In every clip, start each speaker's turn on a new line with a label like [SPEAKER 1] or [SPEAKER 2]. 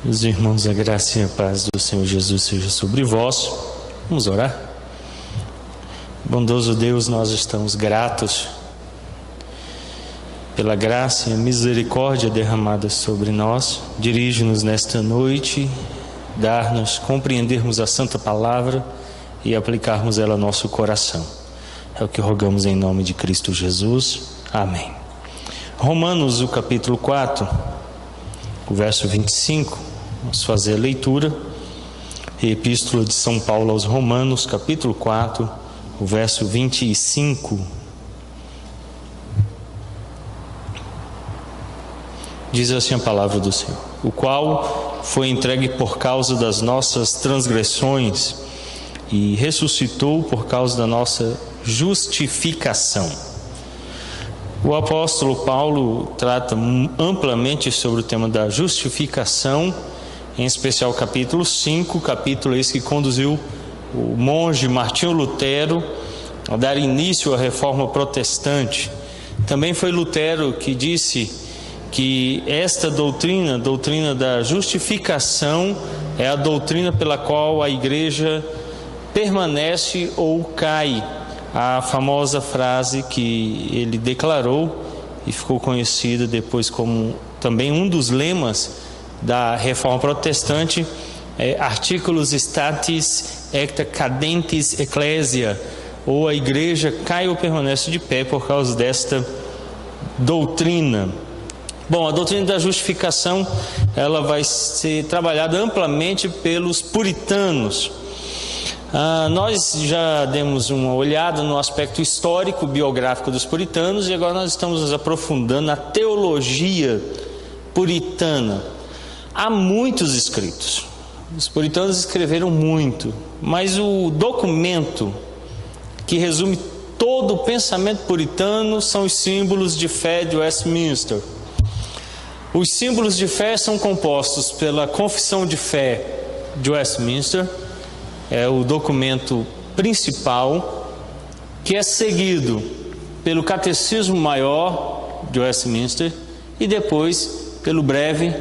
[SPEAKER 1] Meus irmãos, a graça e a paz do Senhor Jesus seja sobre vós. Vamos orar. Bondoso Deus, nós estamos gratos pela graça e a misericórdia derramada sobre nós. Dirige-nos nesta noite, dar-nos, compreendermos a Santa Palavra e aplicarmos ela ao nosso coração. É o que rogamos em nome de Cristo Jesus. Amém. Romanos, o capítulo 4, o verso 25. Vamos fazer a leitura. Epístola de São Paulo aos Romanos, capítulo 4, o verso 25. Diz assim a palavra do Senhor: o qual foi entregue por causa das nossas transgressões e ressuscitou por causa da nossa justificação. O apóstolo Paulo trata amplamente sobre o tema da justificação, em especial o capítulo 5, capítulo esse que conduziu o monge Martinho Lutero a dar início à reforma protestante. Também foi Lutero que disse que esta doutrina, a doutrina da justificação, é a doutrina pela qual a igreja permanece ou cai. A famosa frase que ele declarou e ficou conhecida depois como também um dos lemas da reforma protestante, articulus statis et cadentes ecclesia, ou a igreja cai ou permanece de pé por causa desta doutrina. Bom, a doutrina da justificação, ela vai ser trabalhada amplamente pelos puritanos. Nós já demos uma olhada no aspecto histórico, biográfico dos puritanos, e agora nós estamos nos aprofundando na teologia puritana. Há muitos escritos, os puritanos escreveram muito, mas o documento que resume todo o pensamento puritano são os símbolos de fé de Westminster. Os símbolos de fé são compostos pela Confissão de Fé de Westminster, é o documento principal, que é seguido pelo Catecismo Maior de Westminster e depois pelo Breve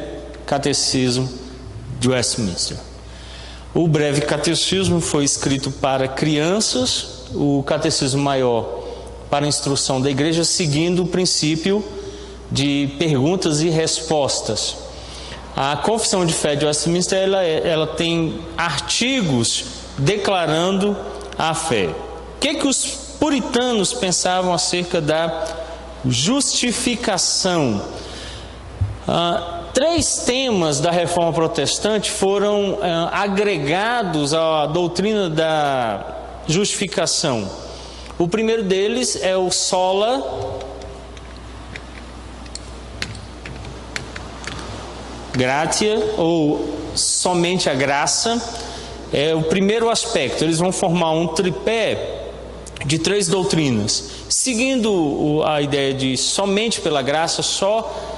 [SPEAKER 1] Catecismo de Westminster. O Breve Catecismo foi escrito para crianças, o Catecismo Maior para a instrução da igreja, seguindo o princípio de perguntas e respostas. A Confissão de Fé de Westminster, ela tem artigos declarando a fé. O que os puritanos pensavam acerca da justificação? Três temas da reforma protestante foram agregados à doutrina da justificação. O primeiro deles é o sola gratia, ou somente a graça. É o primeiro aspecto. Eles vão formar um tripé de três doutrinas, seguindo a ideia de somente pela graça, só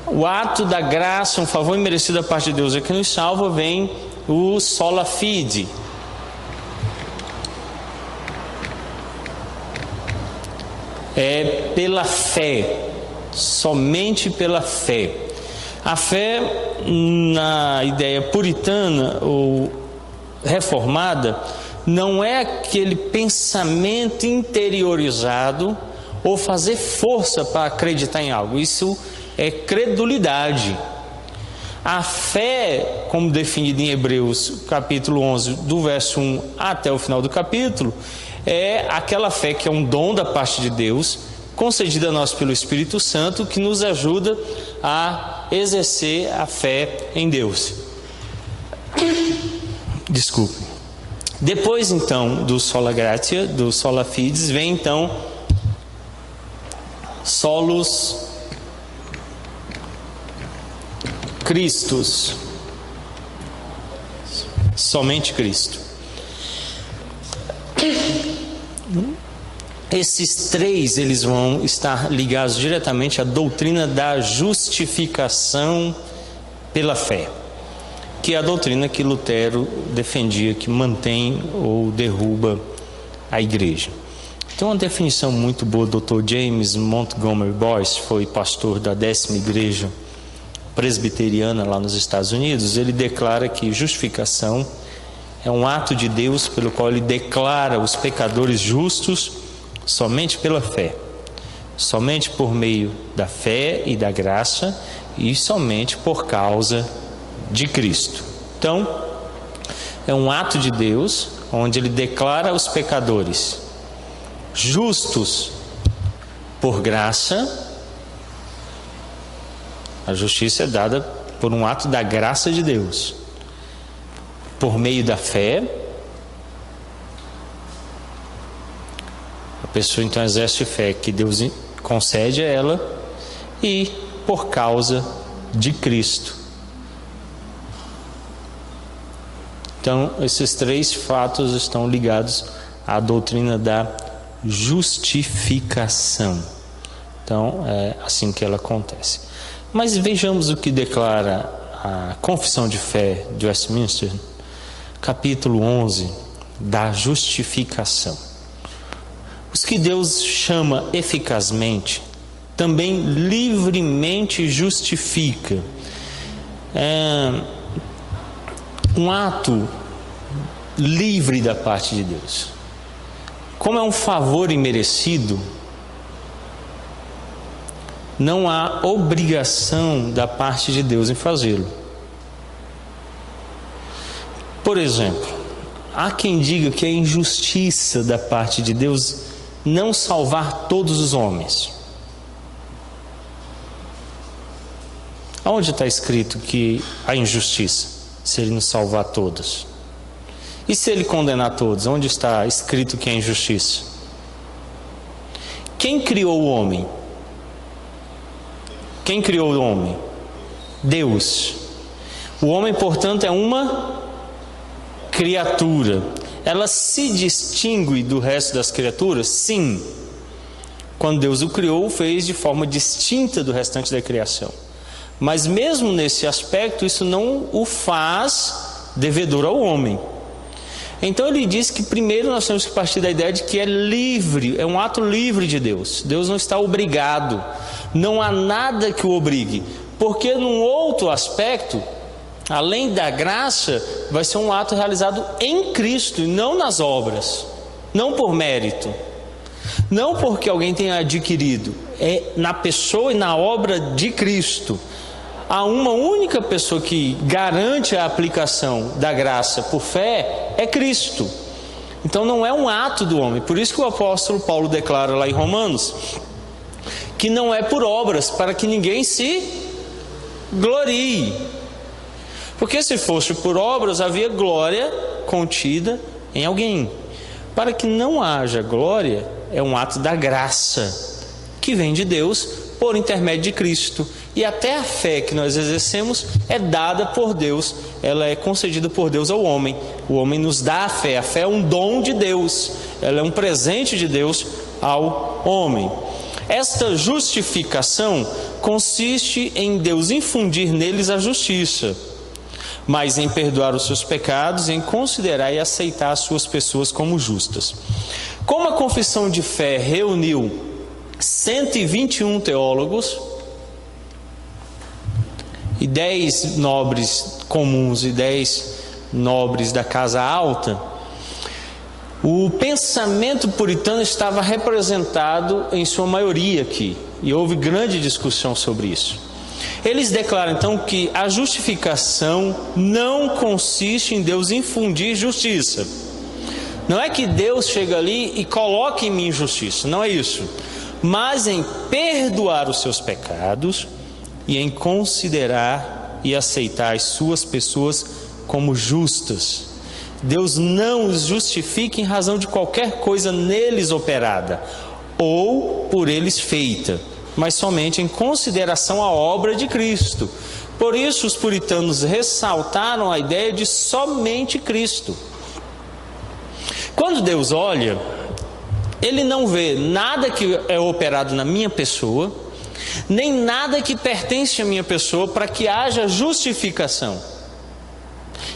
[SPEAKER 1] o ato da graça, um favor imerecido da parte de Deus é que nos salva. Vem o sola fide. É pela fé, somente pela fé. A fé, na ideia puritana ou reformada, não é aquele pensamento interiorizado ou fazer força para acreditar em algo. Isso é credulidade. A fé, como definida em Hebreus capítulo 11, do verso 1 até o final do capítulo, é aquela fé que é um dom da parte de Deus, concedida a nós pelo Espírito Santo, que nos ajuda a exercer a fé em Deus. Desculpe. Depois então do sola gratia, do sola fides, vem então solus Christus, somente Cristo. Esses três, eles vão estar ligados diretamente à doutrina da justificação pela fé, que é a doutrina que Lutero defendia, que mantém ou derruba a igreja. Tem uma definição muito boa, Dr. James Montgomery Boyce, foi pastor da 10ª igreja presbiteriana lá nos Estados Unidos, ele declara que justificação é um ato de Deus pelo qual ele declara os pecadores justos somente pela fé, somente por meio da fé e da graça e somente por causa de Cristo. Então, é um ato de Deus onde ele declara os pecadores justos por graça. A justiça é dada por um ato da graça de Deus, por meio da fé. A pessoa então exerce fé que Deus concede a ela, e por causa de Cristo. Então, esses três fatos estão ligados à doutrina da justificação. Então, é assim que ela acontece. Mas vejamos o que declara a Confissão de Fé de Westminster, capítulo 11, da justificação. Os que Deus chama eficazmente, também livremente justifica. É um ato livre da parte de Deus. Como é um favor imerecido, não há obrigação da parte de Deus em fazê-lo. Por exemplo, há quem diga que é injustiça da parte de Deus não salvar todos os homens. Aonde está escrito que há injustiça, se ele não salvar todos? E se ele condenar todos, onde está escrito que é injustiça? Quem criou o homem? Quem criou o homem? Deus. O homem, portanto, é uma criatura. Ela se distingue do resto das criaturas? Sim. Quando Deus o criou, o fez de forma distinta do restante da criação. Mas mesmo nesse aspecto, isso não o faz devedor ao homem. Então ele diz que primeiro nós temos que partir da ideia de que é livre, é um ato livre de Deus. Deus não está obrigado, não há nada que o obrigue. Porque num outro aspecto, além da graça, vai ser um ato realizado em Cristo e não nas obras, não por mérito, não porque alguém tenha adquirido, é na pessoa e na obra de Cristo. Há uma única pessoa que garante a aplicação da graça por fé, é Cristo. Então não é um ato do homem. Por isso que o apóstolo Paulo declara lá em Romanos que não é por obras, para que ninguém se glorie. Porque se fosse por obras, havia glória contida em alguém. Para que não haja glória, é um ato da graça que vem de Deus por intermédio de Cristo. E até a fé que nós exercemos é dada por Deus, ela é concedida por Deus ao homem. O homem nos dá a fé é um dom de Deus, ela é um presente de Deus ao homem. Esta justificação consiste em Deus infundir neles a justiça, mas em perdoar os seus pecados, em considerar e aceitar as suas pessoas como justas. Como a confissão de fé reuniu 121 teólogos, e 10 nobres comuns e 10 nobres da casa alta, o pensamento puritano estava representado em sua maioria aqui, e houve grande discussão sobre isso. Eles declaram então que a justificação não consiste em Deus infundir justiça. Não é que Deus chega ali e coloca em mim justiça, não é isso, mas em perdoar os seus pecados e em considerar e aceitar as suas pessoas como justas. Deus não os justifica em razão de qualquer coisa neles operada ou por eles feita, mas somente em consideração à obra de Cristo. Por isso os puritanos ressaltaram a ideia de somente Cristo. Quando Deus olha, Ele não vê nada que é operado na minha pessoa, nem nada que pertence à minha pessoa para que haja justificação.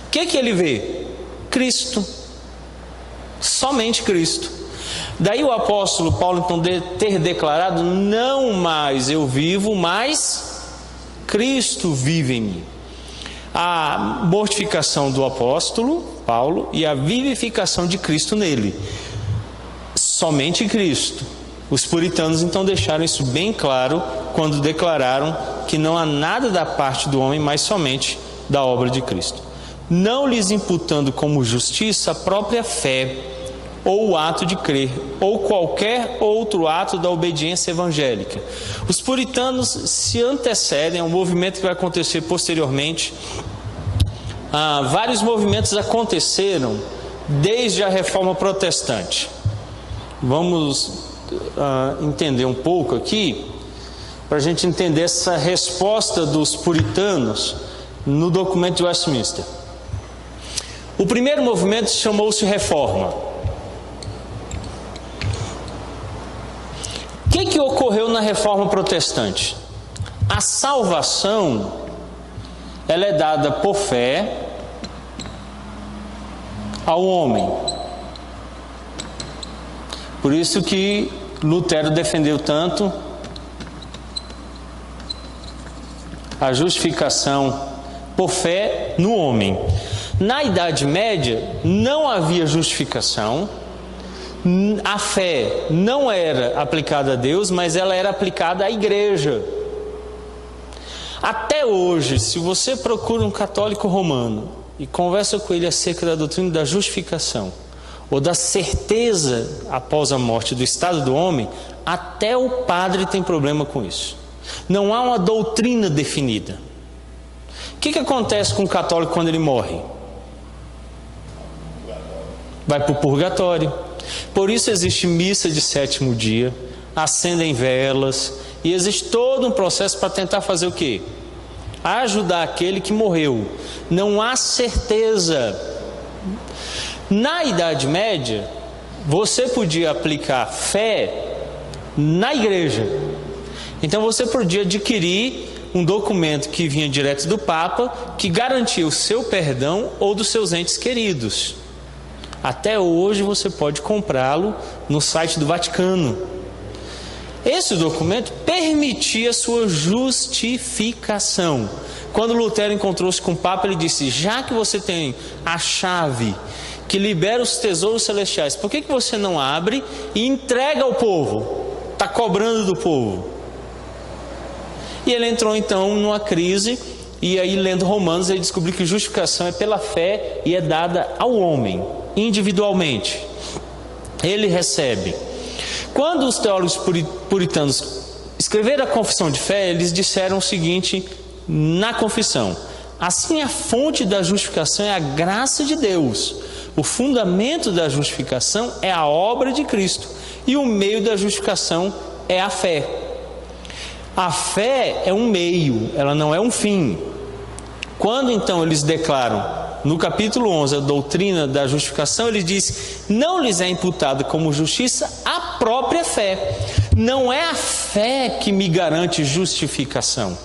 [SPEAKER 1] O que Ele vê? Cristo. Somente Cristo. Daí o apóstolo Paulo então ter declarado: não mais eu vivo, mas Cristo vive em mim. A mortificação do apóstolo Paulo e a vivificação de Cristo nele. Somente Cristo. Os puritanos então deixaram isso bem claro quando declararam que não há nada da parte do homem, mas somente da obra de Cristo. Não lhes imputando como justiça a própria fé, ou o ato de crer, ou qualquer outro ato da obediência evangélica. Os puritanos se antecedem a um movimento que vai acontecer posteriormente. Vários movimentos aconteceram desde a Reforma Protestante. Vamos entender um pouco aqui, para a gente entender essa resposta dos puritanos no documento de Westminster. O primeiro movimento chamou-se Reforma. O que ocorreu na Reforma Protestante? A salvação, ela é dada por fé ao homem. Por isso que Lutero defendeu tanto a justificação por fé no homem. Na Idade Média não havia justificação, a fé não era aplicada a Deus, mas ela era aplicada à igreja. Até hoje, se você procura um católico romano e conversa com ele acerca da doutrina da justificação, ou da certeza após a morte do estado do homem, até o padre tem problema com isso. Não há uma doutrina definida. O que acontece com o católico quando ele morre? Vai para o purgatório. Por isso existe missa de sétimo dia, acendem velas, e existe todo um processo para tentar fazer o quê? Ajudar aquele que morreu. Não há certeza. Na Idade Média, você podia aplicar fé na igreja. Então você podia adquirir um documento que vinha direto do Papa, que garantia o seu perdão ou dos seus entes queridos. Até hoje você pode comprá-lo no site do Vaticano. Esse documento permitia a sua justificação. Quando Lutero encontrou-se com o Papa, ele disse: já que você tem a chave que libera os tesouros celestiais, por que você não abre e entrega ao povo? Está cobrando do povo. E ele entrou então numa crise, e aí lendo Romanos ele descobriu que justificação é pela fé e é dada ao homem, individualmente. Ele recebe. Quando os teólogos puritanos escreveram a confissão de fé, eles disseram o seguinte na confissão: assim, a fonte da justificação é a graça de Deus. O fundamento da justificação é a obra de Cristo. E o meio da justificação é a fé. A fé é um meio, ela não é um fim. Quando então eles declaram, no capítulo 11, a doutrina da justificação, ele diz: não lhes é imputado como justiça a própria fé. Não é a fé que me garante justificação.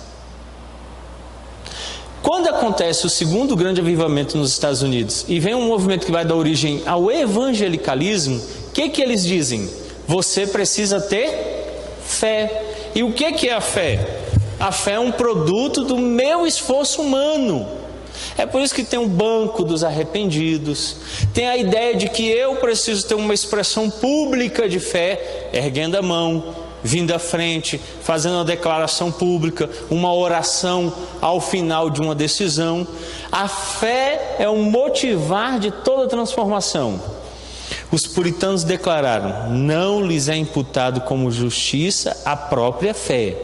[SPEAKER 1] Quando acontece o segundo grande avivamento nos Estados Unidos e vem um movimento que vai dar origem ao evangelicalismo, o que eles dizem? Você precisa ter fé. E o que é a fé? A fé é um produto do meu esforço humano. É por isso que tem um banco dos arrependidos, tem a ideia de que eu preciso ter uma expressão pública de fé, erguendo a mão, vindo à frente, fazendo uma declaração pública, uma oração ao final de uma decisão. A fé é o motivar de toda transformação. Os puritanos declararam: não lhes é imputado como justiça a própria fé.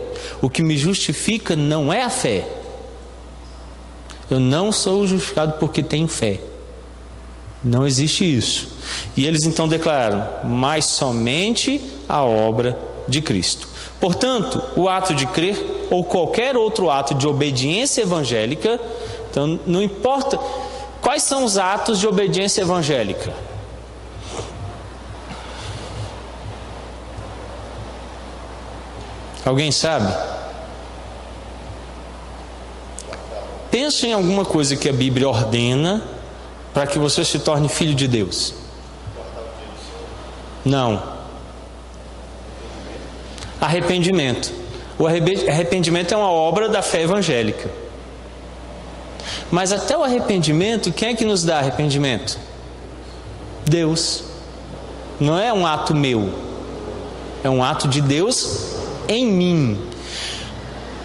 [SPEAKER 1] O que me justifica não é a fé. Eu não sou justificado porque tenho fé. Não existe isso. E eles então declararam: mas somente a obra de Cristo. Portanto, o ato de crer ou qualquer outro ato de obediência evangélica, então não importa quais são os atos de obediência evangélica. Alguém sabe? Pensa em alguma coisa que a Bíblia ordena para que você se torne filho de Deus. Não. Arrependimento. O arrependimento é uma obra da fé evangélica. Mas até o arrependimento, quem é que nos dá arrependimento? Deus. Não é um ato meu, é um ato de Deus em mim.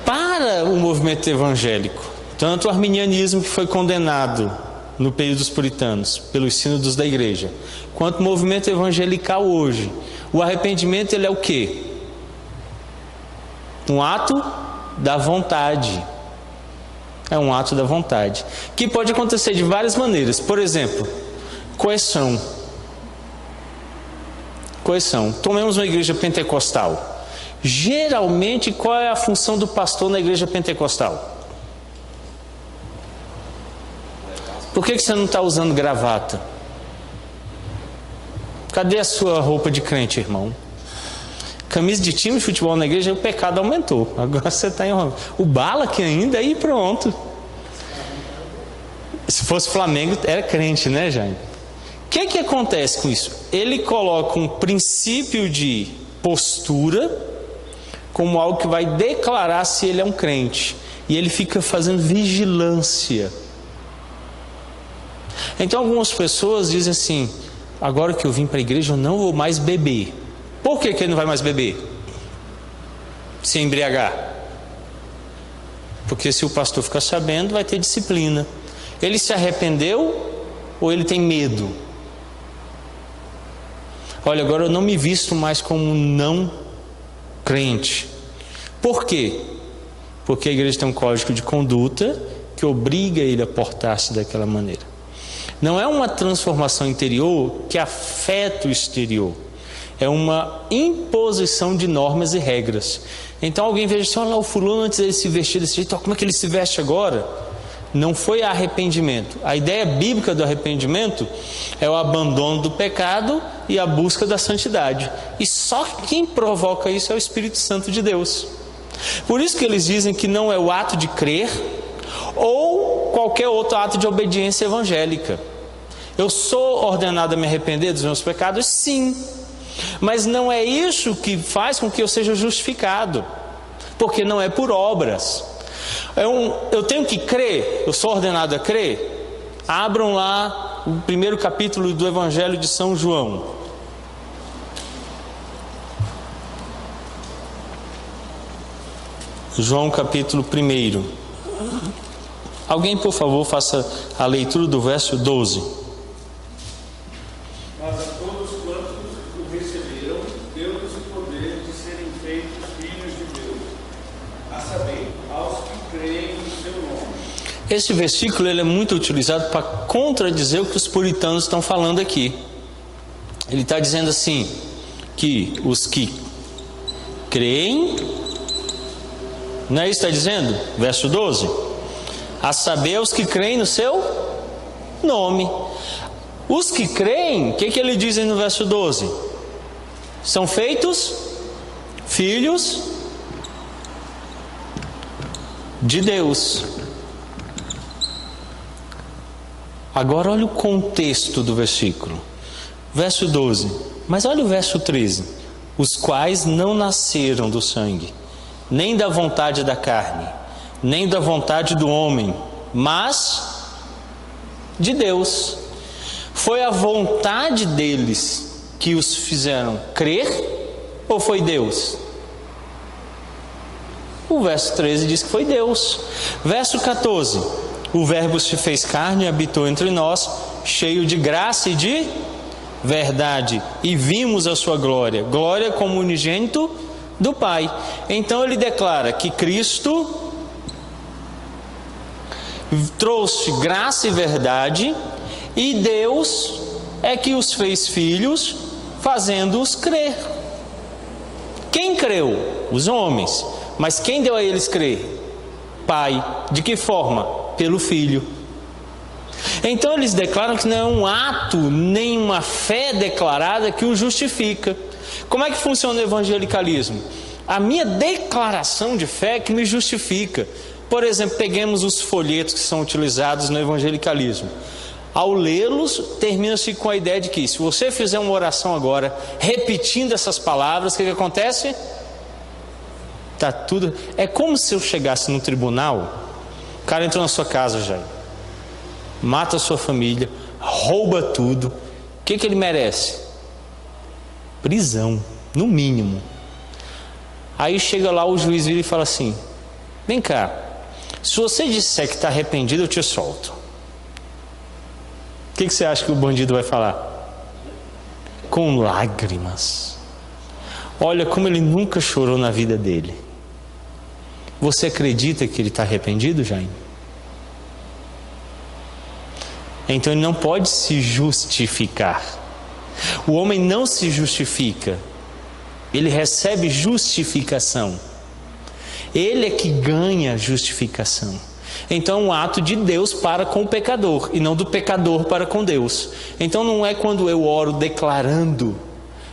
[SPEAKER 1] Para o movimento evangélico, tanto o arminianismo, que foi condenado no período dos puritanos pelos sínodos da igreja, quanto o movimento evangelical hoje, o arrependimento ele é o quê? Um ato da vontade. É um ato da vontade, que pode acontecer de várias maneiras. Por exemplo, coerção. Tomemos uma igreja pentecostal. Geralmente, qual é a função do pastor na igreja pentecostal? Por que você não está usando gravata? Cadê a sua roupa de crente, irmão? Camisa de time de futebol na igreja, o pecado aumentou. Agora você está enrolando. O bala que ainda, aí pronto. Se fosse Flamengo, era crente, né, Jaime? O que acontece com isso? Ele coloca um princípio de postura como algo que vai declarar se ele é um crente. E ele fica fazendo vigilância. Então algumas pessoas dizem assim: agora que eu vim para a igreja eu não vou mais beber. Por que ele não vai mais beber? Se embriagar. Porque se o pastor ficar sabendo, vai ter disciplina. Ele se arrependeu ou ele tem medo? Olha, agora eu não me visto mais como um não crente. Por quê? Porque a igreja tem um código de conduta que obriga ele a portar-se daquela maneira. Não é uma transformação interior que afeta o exterior. É uma imposição de normas e regras. Então alguém veja assim: olha lá o fulano, antes ele se vestia desse jeito, como é que ele se veste agora? Não foi arrependimento. A ideia bíblica do arrependimento é o abandono do pecado e a busca da santidade. E só quem provoca isso é o Espírito Santo de Deus. Por isso que eles dizem que não é o ato de crer ou qualquer outro ato de obediência evangélica. Eu sou ordenado a me arrepender dos meus pecados? Sim. Mas não é isso que faz com que eu seja justificado, porque não é por obras. Eu tenho que crer, eu sou ordenado a crer. Abram lá o primeiro capítulo do Evangelho de São João. João capítulo 1. Alguém, por favor, faça a leitura do verso 12.
[SPEAKER 2] Mas a todos quantos o receberam, deu-lhes o poder de serem feitos filhos de Deus, a saber, aos que creem no seu nome.
[SPEAKER 1] Esse versículo ele é muito utilizado para contradizer o que os puritanos estão falando aqui. Ele está dizendo assim, que os que creem, não é isso que está dizendo? Verso 12. A saber, os que creem no seu nome. Os que creem, o que ele diz aí no verso 12? São feitos filhos de Deus. Agora olha o contexto do versículo. Verso 12. Mas olha o verso 13. Os quais não nasceram do sangue, nem da vontade da carne, nem da vontade do homem, mas de Deus. Foi a vontade deles que os fizeram crer, ou foi Deus? O verso 13 diz que foi Deus. Verso 14. O verbo se fez carne e habitou entre nós, cheio de graça e de verdade, e vimos a sua glória, glória como unigênito do Pai. Então ele declara que Cristo trouxe graça e verdade, e Deus é que os fez filhos, fazendo-os crer. Quem creu? Os homens. Mas quem deu a eles crer? Pai. De que forma? Pelo Filho. Então eles declaram que não é um ato, nem uma fé declarada que o justifica. Como é que funciona o evangelicalismo? A minha declaração de fé é que me justifica. Por exemplo, peguemos os folhetos que são utilizados no evangelicalismo. Ao lê-los, termina-se com a ideia de que se você fizer uma oração agora, repetindo essas palavras, o que acontece? Tá tudo. É como se eu chegasse no tribunal, o cara entrou na sua casa, já mata a sua família, rouba tudo. O que ele merece? Prisão, no mínimo. Aí chega lá, o juiz vira e fala assim: vem cá, se você disser que está arrependido, eu te solto. O que você acha que o bandido vai falar? Com lágrimas. Olha como ele nunca chorou na vida dele. Você acredita que ele está arrependido, Jaime? Então ele não pode se justificar. O homem não se justifica. Ele recebe justificação. Ele é que ganha justificação. Então é um ato de Deus para com o pecador, e não do pecador para com Deus. Então não é quando eu oro declarando,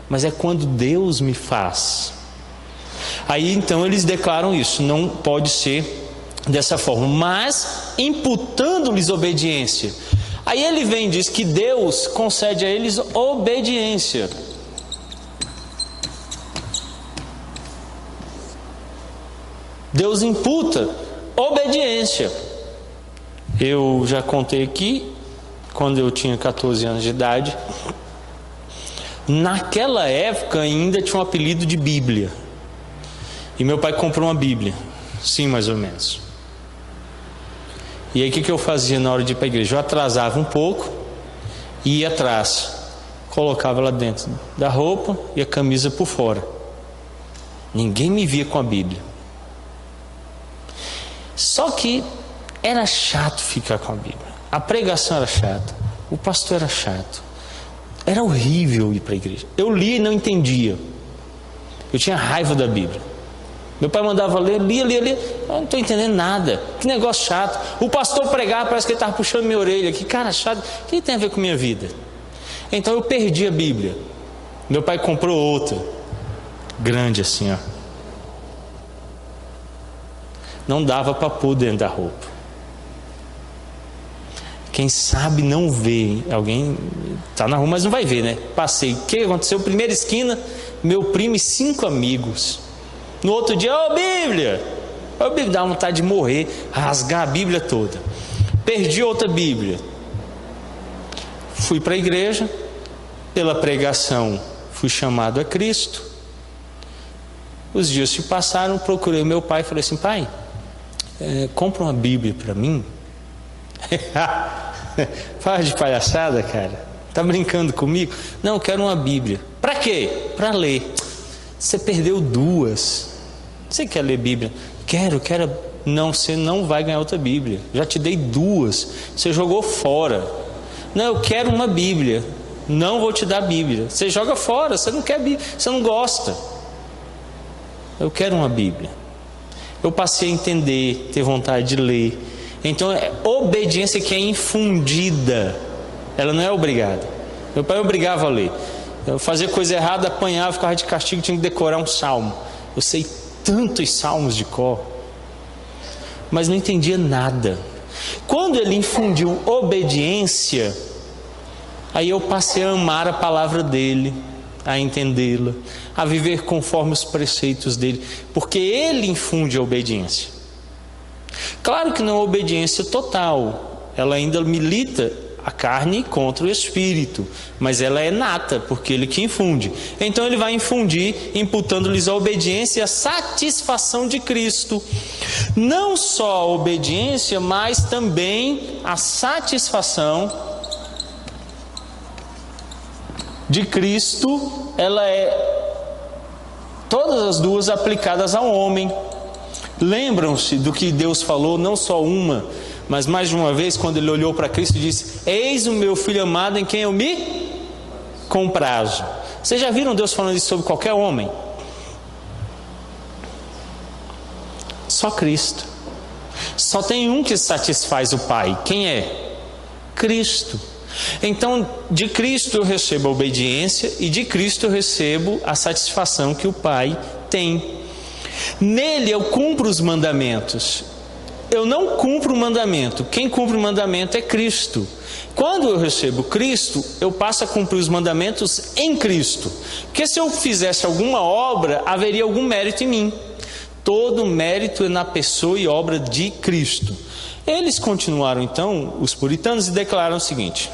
[SPEAKER 1] mas é quando Deus me faz. Aí então eles declaram isso, não pode ser dessa forma, mas imputando-lhes obediência. Aí ele vem e diz que Deus concede a eles obediência. Deus imputa obediência. Eu já contei aqui, quando eu tinha 14 anos de idade, naquela época ainda tinha um apelido de Bíblia. E meu pai comprou uma Bíblia, sim, mais ou menos. E aí o que eu fazia na hora de ir para a igreja? Eu atrasava um pouco e ia atrás. Colocava lá dentro da roupa e a camisa por fora. Ninguém me via com a Bíblia. Só que era chato ficar com a Bíblia. A pregação era chata. O pastor era chato. Era horrível ir para a igreja. Eu lia e não entendia. Eu tinha raiva da Bíblia. Meu pai mandava ler, lia. Eu não estou entendendo nada. Que negócio chato. O pastor pregava, parece que ele estava puxando minha orelha. Que cara chato. O que tem a ver com minha vida? Então eu perdi a Bíblia. Meu pai comprou outra. Grande assim, ó. Não dava para pôr dentro da roupa. Quem sabe não vê. Alguém está na rua, mas não vai ver, né? Passei. O que aconteceu? Primeira esquina, meu primo e 5 amigos. No outro dia, ô Bíblia! A Bíblia dá vontade de morrer, rasgar a Bíblia toda. Perdi outra Bíblia. Fui para a igreja, pela pregação fui chamado a Cristo. Os dias se passaram, procurei meu pai e falei assim: pai, compra uma Bíblia para mim. Faz de palhaçada, cara. Tá brincando comigo? Não, eu quero uma Bíblia. Para quê? Para ler. Você perdeu 2. Você quer ler Bíblia? Quero. Não, você não vai ganhar outra Bíblia. Já te dei 2. Você jogou fora. Não, eu quero uma Bíblia. Não vou te dar Bíblia. Você joga fora. Você não quer Bíblia. Você não gosta. Eu quero uma Bíblia. Eu passei a entender, ter vontade de ler. Então é obediência que é infundida. Ela não é obrigada. Meu pai obrigava a ler. Eu fazia coisa errada, apanhava, ficava de castigo, tinha que decorar um salmo. Eu sei tantos salmos de cor, mas não entendia nada. Quando ele infundiu obediência, aí eu passei a amar a palavra dele, a entendê-la, a viver conforme os preceitos dele, porque ele infunde a obediência. Claro que não é obediência total, ela ainda milita a carne contra o espírito, mas ela é nata, porque ele que infunde. Então ele vai infundir, imputando-lhes a obediência e a satisfação de Cristo. Não só a obediência, mas também a satisfação de Cristo. Ela é todas as duas aplicadas ao homem. Lembram-se do que Deus falou, não só uma, mas mais de uma vez, quando ele olhou para Cristo e disse: eis o meu filho amado em quem eu me comprazo. Vocês já viram Deus falando isso sobre qualquer homem? Só Cristo. Só tem um que satisfaz o Pai. Quem é? Cristo. Então, de Cristo eu recebo a obediência e de Cristo eu recebo a satisfação que o Pai tem. Nele eu cumpro os mandamentos. Eu não cumpro o mandamento. Quem cumpre o mandamento é Cristo. Quando eu recebo Cristo, eu passo a cumprir os mandamentos em Cristo. Porque se eu fizesse alguma obra, haveria algum mérito em mim. Todo o mérito é na pessoa e obra de Cristo. Eles continuaram então, os puritanos, e declararam o seguinte: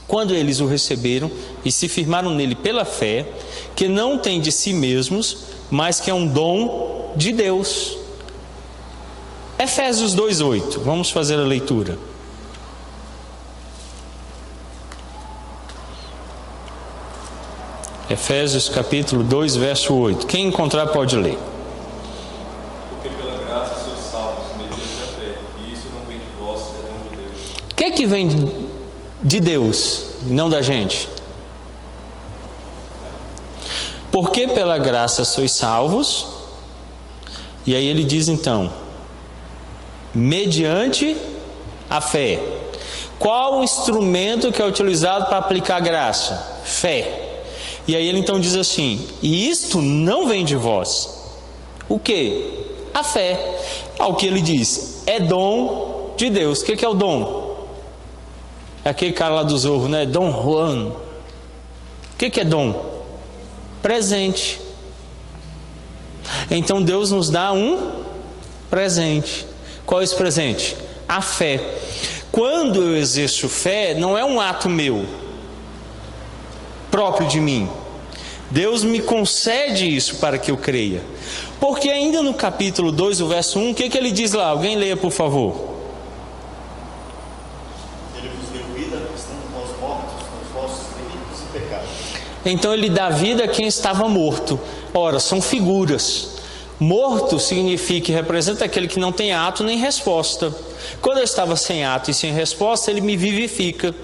[SPEAKER 1] quando eles o receberam e se firmaram nele pela fé, que não tem de si mesmos, mas que é um dom de Deus. Efésios 2:8, vamos fazer a leitura. Efésios capítulo 2, verso 8. Quem encontrar pode ler.
[SPEAKER 3] Porque pela graça sois salvos, mediante a fé, e isso não vem de vós, é dom de Deus.
[SPEAKER 1] O que é que vem de Deus, não da gente? Porque pela graça sois salvos, e aí ele diz então, mediante a fé. Qual o instrumento que é utilizado para aplicar a graça? Fé. E aí ele então diz assim: e isto não vem de vós. O que? A fé. Ao que ele diz, é dom de Deus. O que é o dom? É aquele cara lá do Zorro, né? Dom Juan. O que é dom? Presente. Então Deus nos dá um presente. Qual é esse presente? A fé. Quando eu exerço fé, não é um ato meu, próprio de mim. Deus me concede isso para que eu creia. Porque ainda no capítulo 2, o verso 1, o que ele diz lá? Alguém leia, por favor.
[SPEAKER 4] Ele vos deu vida, estando nós mortos nos vossos delitos e pecados.
[SPEAKER 1] Então ele dá vida a quem estava morto. Ora, são figuras. Morto significa e representa aquele que não tem ato nem resposta. Quando eu estava sem ato e sem resposta, ele me vivifica.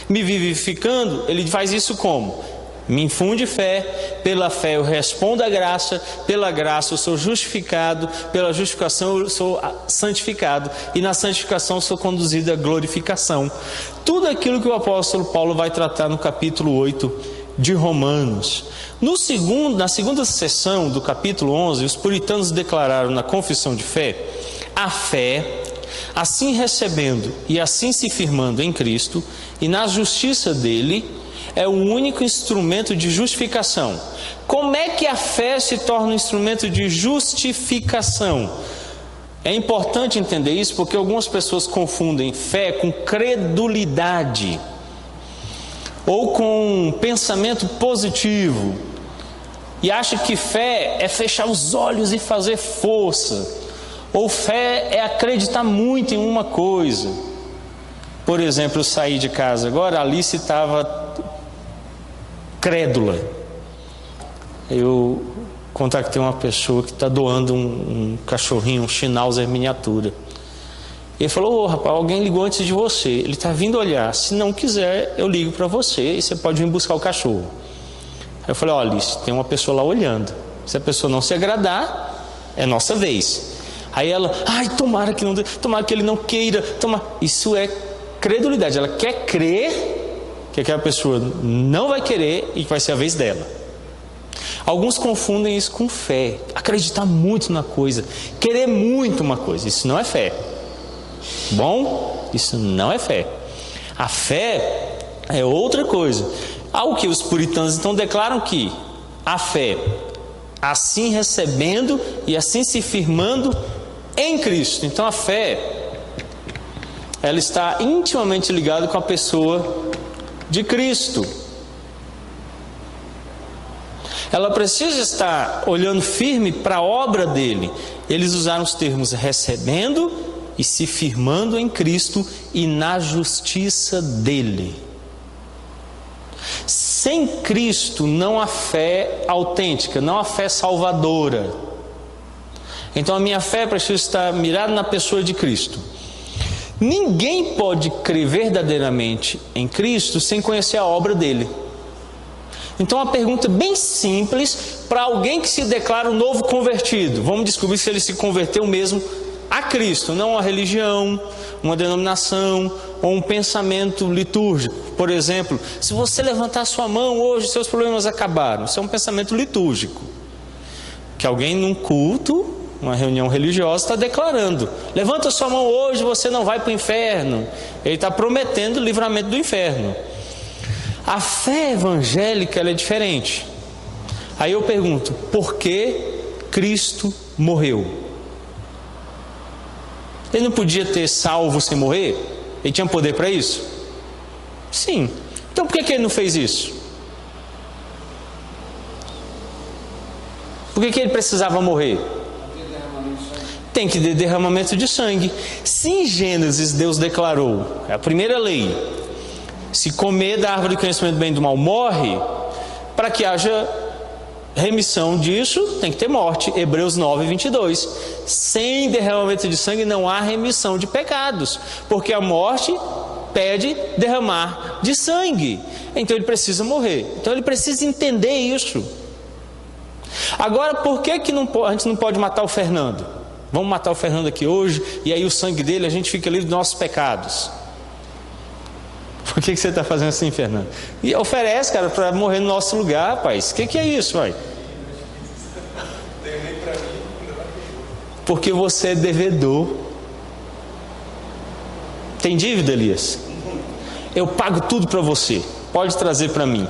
[SPEAKER 1] Me vivificando, ele faz isso como? Me infunde fé, pela fé eu respondo à graça, pela graça eu sou justificado, pela justificação eu sou santificado, e na santificação eu sou conduzido à glorificação. Tudo aquilo que o apóstolo Paulo vai tratar no capítulo 8 de Romanos. Na segunda sessão do capítulo 11, os puritanos declararam na confissão de fé: a fé, assim recebendo e assim se firmando em Cristo e na justiça dele, é o único instrumento de justificação. Como é que a fé se torna um instrumento de justificação? É importante entender isso porque algumas pessoas confundem fé com credulidade ou com pensamento positivo e acham que fé é fechar os olhos e fazer força, ou fé é acreditar muito em uma coisa. Por exemplo, eu saí de casa agora, a Alice estava crédula. Eu contactei uma pessoa que está doando um cachorrinho, um Schnauzer miniatura. Ele falou: rapaz, alguém ligou antes de você, ele está vindo olhar, se não quiser eu ligo para você e você pode vir buscar o cachorro. Aí eu falei: olha, Alice, tem uma pessoa lá olhando, se a pessoa não se agradar, é nossa vez. Aí ela: ai, tomara que ele não queira, Isso é credulidade. Ela quer crer que aquela pessoa não vai querer e que vai ser a vez dela. Alguns confundem isso com fé, acreditar muito na coisa, querer muito uma coisa. Isso não é fé. Bom, isso não é fé. A fé é outra coisa. Ao que os puritanos então declaram que a fé, assim recebendo e assim se firmando em Cristo. Então a fé, ela está intimamente ligada com a pessoa de Cristo. Ela precisa estar olhando firme para a obra dele. Eles usaram os termos recebendo e se firmando em Cristo e na justiça dele. Sem Cristo não há fé autêntica, não há fé salvadora. Então a minha fé precisa estar mirada na pessoa de Cristo. Ninguém pode crer verdadeiramente em Cristo sem conhecer a obra dele. Então uma pergunta bem simples para alguém que se declara um novo convertido. Vamos descobrir se ele se converteu mesmo a Cristo, não a religião, uma denominação ou um pensamento litúrgico. Por exemplo, se você levantar sua mão hoje, seus problemas acabaram. Isso é um pensamento litúrgico que alguém num culto, uma reunião religiosa, está declarando: levanta sua mão hoje, você não vai para o inferno. Ele está prometendo o livramento do inferno. A fé evangélica, ela é diferente. Aí eu pergunto: por que Cristo morreu. Ele não podia ter salvo sem morrer? Ele tinha poder para isso? Sim. Então por que ele não fez isso? Por que ele precisava morrer? Tem que ter derramamento de sangue. Se em Gênesis Deus declarou, é a primeira lei, se comer da árvore do conhecimento do bem e do mal morre, para que haja remissão disso tem que ter morte. Hebreus 9, 22. Sem derramamento de sangue não há remissão de pecados, porque a morte pede derramar de sangue. Então ele precisa morrer. Então ele precisa entender isso. Agora, por que a gente não pode matar o Fernando? Vamos matar o Fernando aqui hoje, e aí o sangue dele, a gente fica livre dos nossos pecados. Por que você está fazendo assim, Fernando? E oferece, cara, para morrer no nosso lugar, rapaz. O que é isso, pai? Porque você é devedor. Tem dívida, Elias? Eu pago tudo para você. Pode trazer para mim.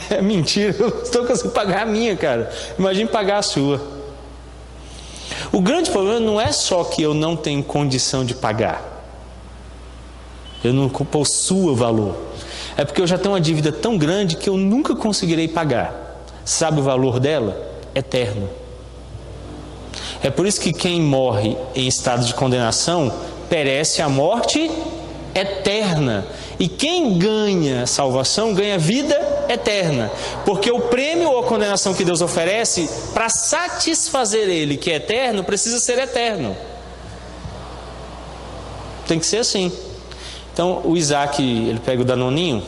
[SPEAKER 1] É mentira, eu estou conseguindo pagar a minha, cara. Imagine pagar a sua. O grande problema não é só que eu não tenho condição de pagar. Eu não possuo valor. É porque eu já tenho uma dívida tão grande que eu nunca conseguirei pagar. Sabe o valor dela? Eterno. É por isso que quem morre em estado de condenação perece a morte eterna. E quem ganha salvação ganha vida eterna. Porque o prêmio ou a condenação que Deus oferece para satisfazer Ele, que é eterno, precisa ser eterno. Tem que ser assim. Então o Isaac, ele pega o danoninho.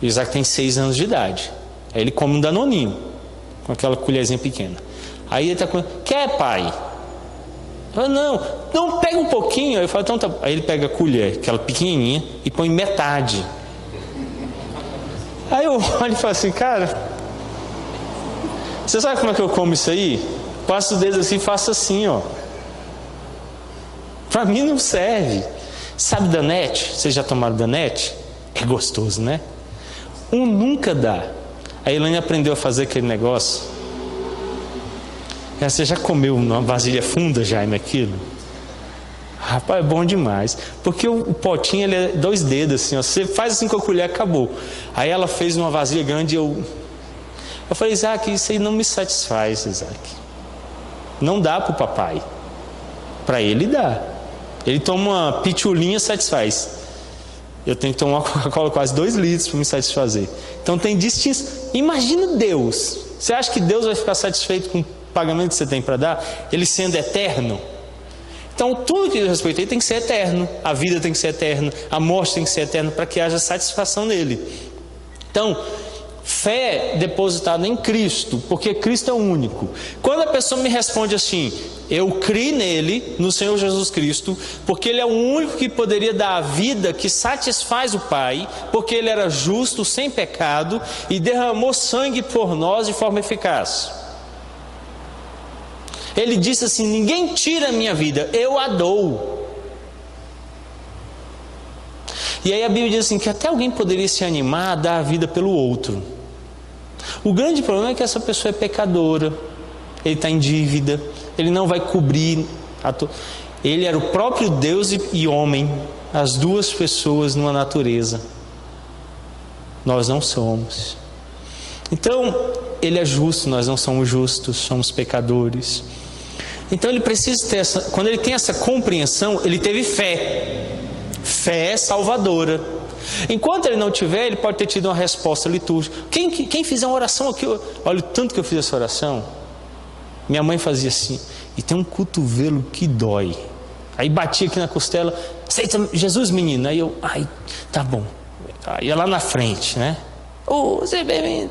[SPEAKER 1] O Isaac tem 6 anos de idade. Aí ele come um danoninho com aquela colherzinha pequena. Aí ele está com... Quer, pai? Eu, não, pega um pouquinho. Aí eu falo, então tá. Aí ele pega a colher, aquela pequenininha, e põe metade. Aí eu olho e falo assim, cara, você sabe como é que eu como isso aí? Passo o dedo assim e faço assim, ó. Para mim não serve. Sabe Danete? Vocês já tomaram Danete? É gostoso, né? Um nunca dá. A Elaine aprendeu a fazer aquele negócio. Você já comeu uma vasilha funda, Jaime, aquilo? Rapaz, é bom demais. Porque o potinho, ele é 2 dedos assim, ó. Você faz assim com a colher, acabou. Aí ela fez uma vasilha grande e eu falei, Isaac, isso aí não me satisfaz, Isaac. Não dá para o papai. Para ele dá. Ele toma uma pitulinha, satisfaz. Eu tenho que tomar uma Coca-Cola quase 2 litros para me satisfazer. Então tem distinção. Imagina Deus. Você acha que Deus vai ficar satisfeito com o pagamento que você tem para dar? Ele sendo eterno. Então tudo que diz respeito a ele tem que ser eterno. A vida tem que ser eterna. A morte tem que ser eterna para que haja satisfação nele. Então, fé depositada em Cristo, porque Cristo é o único. Quando a pessoa me responde assim, eu criei nele, no Senhor Jesus Cristo, porque ele é o único que poderia dar a vida que satisfaz o Pai, porque ele era justo, sem pecado, e derramou sangue por nós de forma eficaz. Ele disse assim, ninguém tira a minha vida, eu a dou. E aí a Bíblia diz assim, que até alguém poderia se animar a dar a vida pelo outro. O grande problema é que essa pessoa é pecadora, ele está em dívida, ele não vai cobrir. Ele era o próprio Deus e homem, as duas pessoas numa natureza. Nós não somos. Então, ele é justo, nós não somos justos, somos pecadores. Então ele precisa ter quando ele tem essa compreensão, ele teve fé. Fé salvadora. Enquanto ele não tiver, ele pode ter tido uma resposta litúrgica. Quem fizer uma oração aqui, olha o tanto que eu fiz essa oração. Minha mãe fazia assim, e tem um cotovelo que dói. Aí batia aqui na costela, aceita Jesus, menina. Aí eu, tá bom. Aí ia lá na frente, né? Você bem.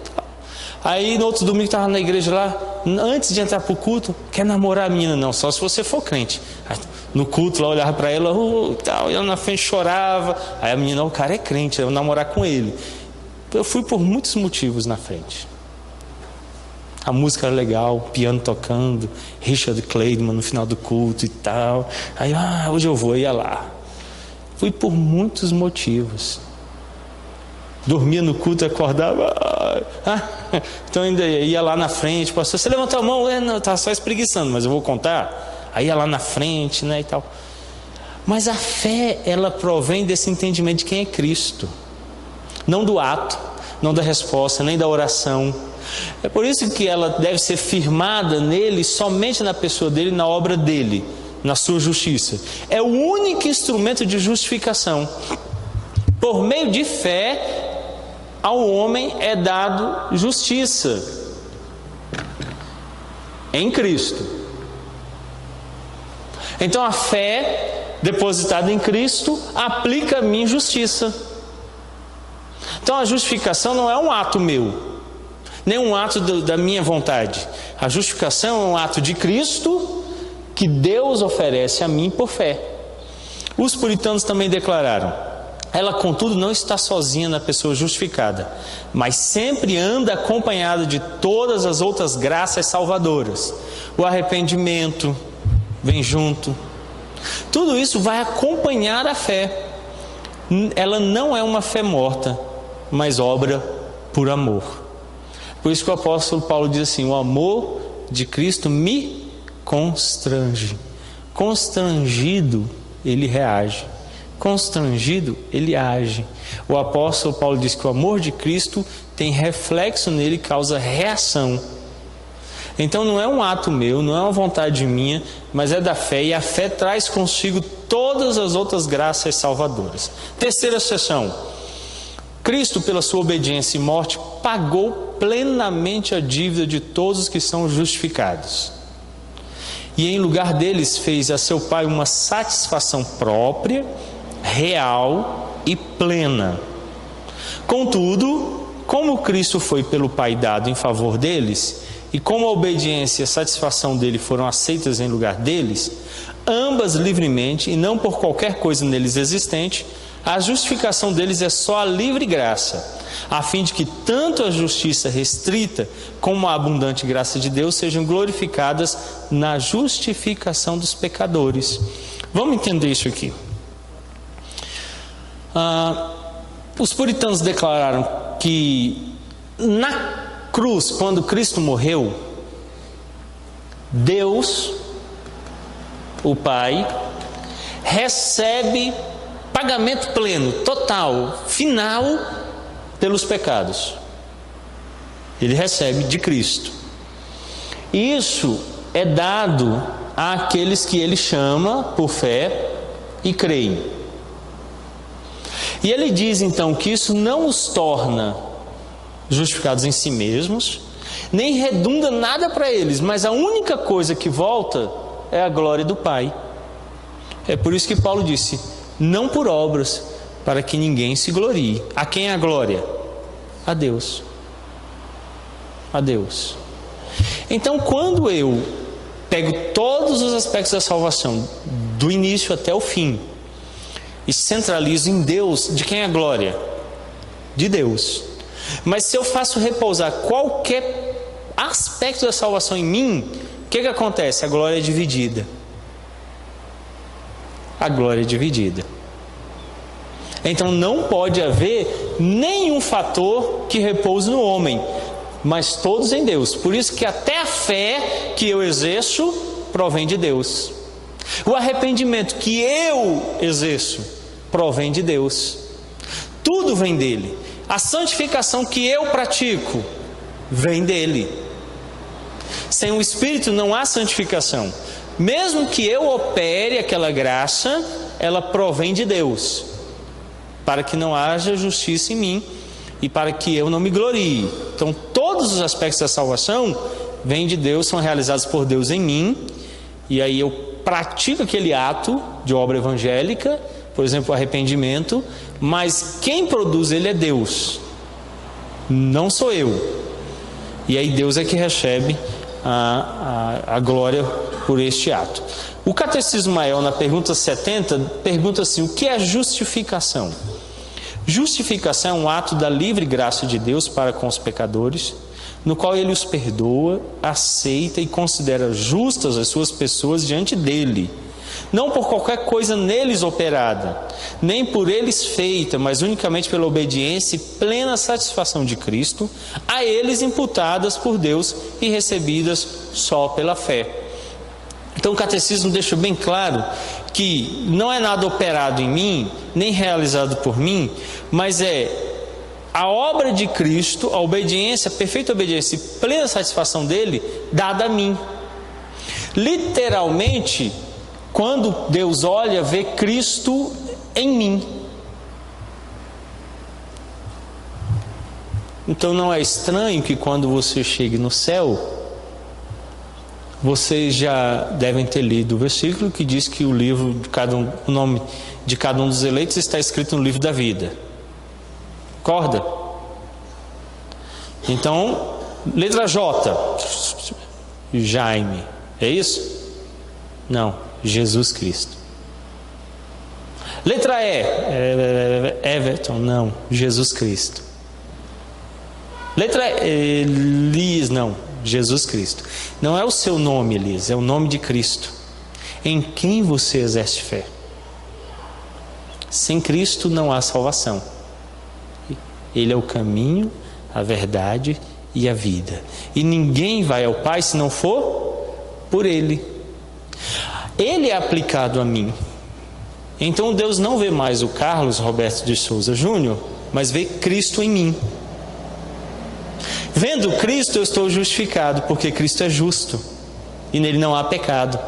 [SPEAKER 1] Aí no outro domingo estava na igreja lá, antes de entrar para o culto, quer namorar a menina? Não, só se você for crente. Aí, no culto lá, olhava para ela, tal, e ela na frente chorava. Aí a menina, o cara é crente, eu vou namorar com ele. Eu fui por muitos motivos na frente. A música era legal, piano tocando, Richard Clayman no final do culto e tal. Aí, hoje eu vou, ia lá. Fui por muitos motivos. dormia no culto, acordava, então ainda ia lá na frente, pastor, você levantou a mão, não, estava só espreguiçando, mas eu vou contar, aí ia lá na frente, né, e tal. Mas a fé, ela provém desse entendimento de quem é Cristo, não do ato, não da resposta, nem da oração. É por isso que ela deve ser firmada nele, somente na pessoa dele, na obra dele, na sua justiça. É o único instrumento de justificação. Por meio de fé, ao homem é dado justiça em Cristo. Então a fé depositada em Cristo aplica a minha justiça. Então a justificação não é um ato meu, nem um ato da minha vontade. A justificação é um ato de Cristo que Deus oferece a mim por fé. Os puritanos também declararam: ela, contudo, não está sozinha na pessoa justificada, mas sempre anda acompanhada de todas as outras graças salvadoras. O arrependimento vem junto. Tudo isso vai acompanhar a fé. Ela não é uma fé morta, mas obra por amor. Por isso que o apóstolo Paulo diz assim: o amor de Cristo me constrange. Constrangido, ele reage. Constrangido, ele age. O apóstolo Paulo diz que o amor de Cristo tem reflexo nele e causa reação. Então não é um ato meu, não é uma vontade minha, mas é da fé, e a fé traz consigo todas as outras graças salvadoras. Terceira seção: Cristo, pela sua obediência e morte, pagou plenamente a dívida de todos os que são justificados. E em lugar deles fez a seu Pai uma satisfação própria, real e plena. Contudo, como Cristo foi pelo Pai dado em favor deles, e como a obediência e a satisfação dele foram aceitas em lugar deles, ambas livremente e não por qualquer coisa neles existente, a justificação deles é só a livre graça, a fim de que tanto a justiça restrita como a abundante graça de Deus sejam glorificadas na justificação dos pecadores. Vamos entender isso aqui. Os puritanos declararam que na cruz, quando Cristo morreu, Deus, o Pai, recebe pagamento pleno, total, final, pelos pecados. Ele recebe de Cristo. Isso é dado àqueles que ele chama por fé e creem. E ele diz então que isso não os torna justificados em si mesmos, nem redunda nada para eles, mas a única coisa que volta é a glória do Pai. É por isso que Paulo disse: não por obras, para que ninguém se glorie. A quem é a glória? A Deus. A Deus. Então, quando eu pego todos os aspectos da salvação, do início até o fim, e centralizo em Deus, de quem é a glória? De Deus. Mas se eu faço repousar qualquer aspecto da salvação em mim, o que acontece? A glória é dividida. A glória é dividida. Então não pode haver nenhum fator que repouse no homem, mas todos em Deus. Por isso que até a fé que eu exerço provém de Deus. O arrependimento que eu exerço provém de Deus. Tudo vem dele. A santificação que eu pratico vem dele. Sem o Espírito não há santificação. Mesmo que eu opere aquela graça, ela provém de Deus, para que não haja justiça em mim e para que eu não me glorie. Então todos os aspectos da salvação vêm de Deus, são realizados por Deus em mim, e aí eu pratico aquele ato de obra evangélica, por exemplo, o arrependimento, mas quem produz ele é Deus, não sou eu. E aí Deus é que recebe a glória por este ato. O Catecismo Maior, na pergunta 70, pergunta assim: o que é justificação? Justificação é um ato da livre graça de Deus para com os pecadores, no qual ele os perdoa, aceita e considera justas as suas pessoas diante dele, não por qualquer coisa neles operada, nem por eles feita, mas unicamente pela obediência e plena satisfação de Cristo, a eles imputadas por Deus e recebidas só pela fé. Então o catecismo deixa bem claro que não é nada operado em mim, nem realizado por mim, mas é a obra de Cristo, a obediência, a perfeita obediência e plena satisfação dele, dada a mim. Literalmente, quando Deus olha, vê Cristo em mim. Então não é estranho que quando você chegue no céu, vocês já devem ter lido o versículo que diz que o nome de cada um dos eleitos está escrito no livro da vida. Concorda? Então, letra J, Jaime, é isso? Não, Jesus Cristo. Letra E, Everton, não, Jesus Cristo. Letra E, Liz, não, Jesus Cristo. Não é o seu nome, Elias, é o nome de Cristo, em quem você exerce fé. Sem Cristo não há salvação. Ele é o caminho, a verdade e a vida. E ninguém vai ao Pai se não for por Ele. Ele é aplicado a mim. Então Deus não vê mais o Carlos Roberto de Souza Júnior, mas vê Cristo em mim. Vendo Cristo, eu estou justificado, porque Cristo é justo e nele não há pecado.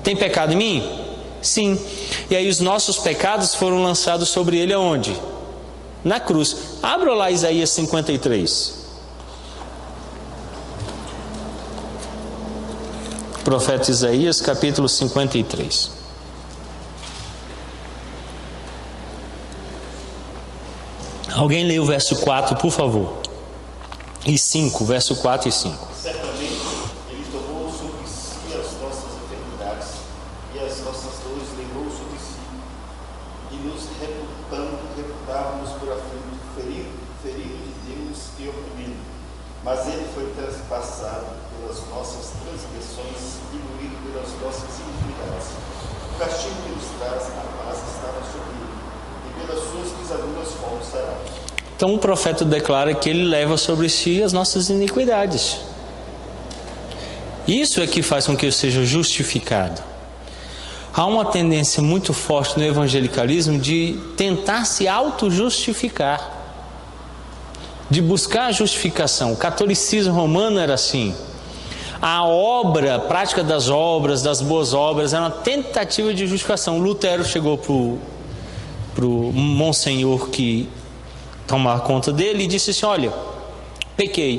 [SPEAKER 1] Tem pecado em mim? Sim. E aí os nossos pecados foram lançados sobre ele aonde? Na cruz. Abra lá Isaías 53. Profeta Isaías, capítulo 53. Alguém lê o verso 4, por favor. E 5, verso 4 e 5.
[SPEAKER 4] Certamente Ele tomou sobre si as nossas enfermidades e as nossas dores levou sobre si. E nos reputávamos por aflito, ferido de Deus e oprimido. Mas Ele foi transpassado pelas nossas transgressões e moído pelas nossas iniquidades. O castigo que nos traz a paz estava sobre Ele, e pelas suas pisaduras fomos sarados.
[SPEAKER 1] Então o profeta declara que ele leva sobre si as nossas iniquidades. Isso é que faz com que eu seja justificado. Há uma tendência muito forte no evangelicalismo de tentar se auto-justificar, de buscar a justificação. O catolicismo romano era assim. A obra, a prática das obras, das boas obras, era uma tentativa de justificação. Lutero chegou para o monsenhor que tomar conta dele e disse assim: olha, pequei,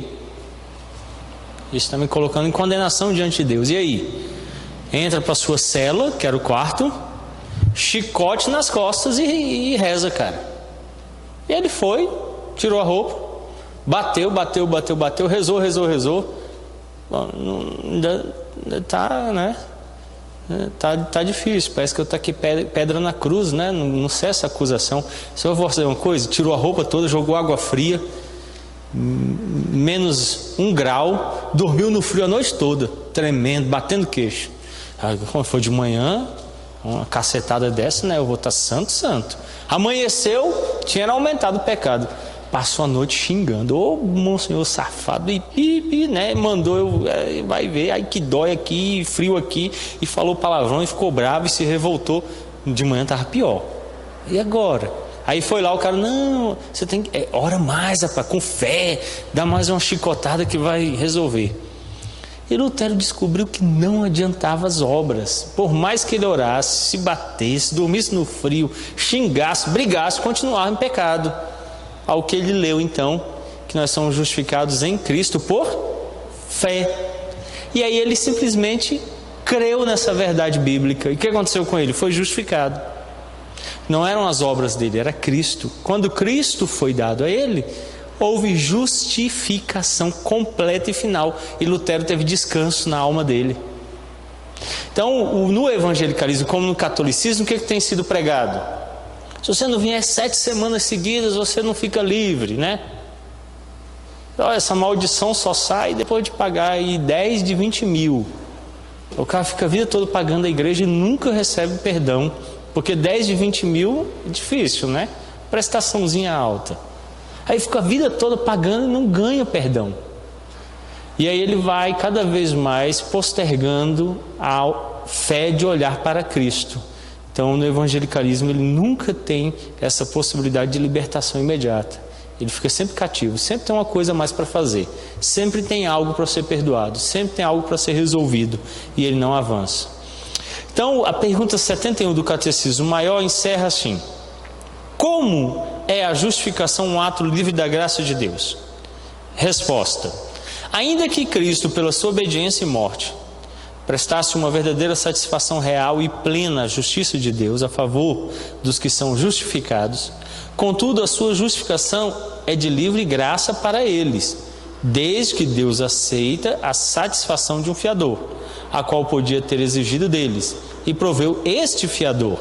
[SPEAKER 1] isso está me colocando em condenação diante de Deus. E aí? Entra para a sua cela, que era o quarto, chicote nas costas e reza, cara. E ele foi, tirou a roupa, bateu, rezou. Bom, ainda tá, né? Tá difícil, parece que eu taquei pedra na cruz, né? Não cessa a acusação. Se eu for fazer uma coisa, tirou a roupa toda, jogou água fria, menos 1 grau, dormiu no frio a noite toda, tremendo, batendo queixo. Quando for de manhã, uma cacetada dessa, né? Eu vou estar santo. Amanheceu, tinha aumentado o pecado. Passou a noite xingando: ô monsenhor safado, e né? Mandou eu, vai ver, aí que dói aqui, frio aqui, e falou palavrão e ficou bravo e se revoltou. De manhã estava pior. E agora? Aí foi lá o cara: não, você tem que, ora mais, rapaz, com fé, dá mais uma chicotada que vai resolver. E Lutero descobriu que não adiantava as obras. Por mais que ele orasse, se batesse, dormisse no frio, xingasse, brigasse, continuava em pecado. Ao que ele leu então, que nós somos justificados em Cristo por fé. E aí ele simplesmente creu nessa verdade bíblica. E o que aconteceu com ele? Foi justificado. Não eram as obras dele, era Cristo. Quando Cristo foi dado a ele, houve justificação completa e final. E Lutero teve descanso na alma dele. Então, no evangelicalismo, como no catolicismo, o que tem sido pregado? Se você não vier 7 semanas seguidas, você não fica livre, né? Olha, essa maldição só sai depois de pagar aí 10 de 20 mil. O cara fica a vida toda pagando a igreja e nunca recebe perdão, porque 10 de 20 mil é difícil, né? Prestaçãozinha alta. Aí fica a vida toda pagando e não ganha perdão. E aí ele vai cada vez mais postergando a fé de olhar para Cristo. Então no evangelicalismo ele nunca tem essa possibilidade de libertação imediata. Ele fica sempre cativo, sempre tem uma coisa a mais para fazer, sempre tem algo para ser perdoado, sempre tem algo para ser resolvido, e ele não avança. Então a pergunta 71 do Catecismo Maior encerra assim: como é a justificação um ato livre da graça de Deus? Resposta: ainda que Cristo, pela sua obediência e morte, prestasse uma verdadeira satisfação real e plena à justiça de Deus a favor dos que são justificados, contudo a sua justificação é de livre graça para eles, desde que Deus aceita a satisfação de um fiador, a qual podia ter exigido deles, e proveu este fiador,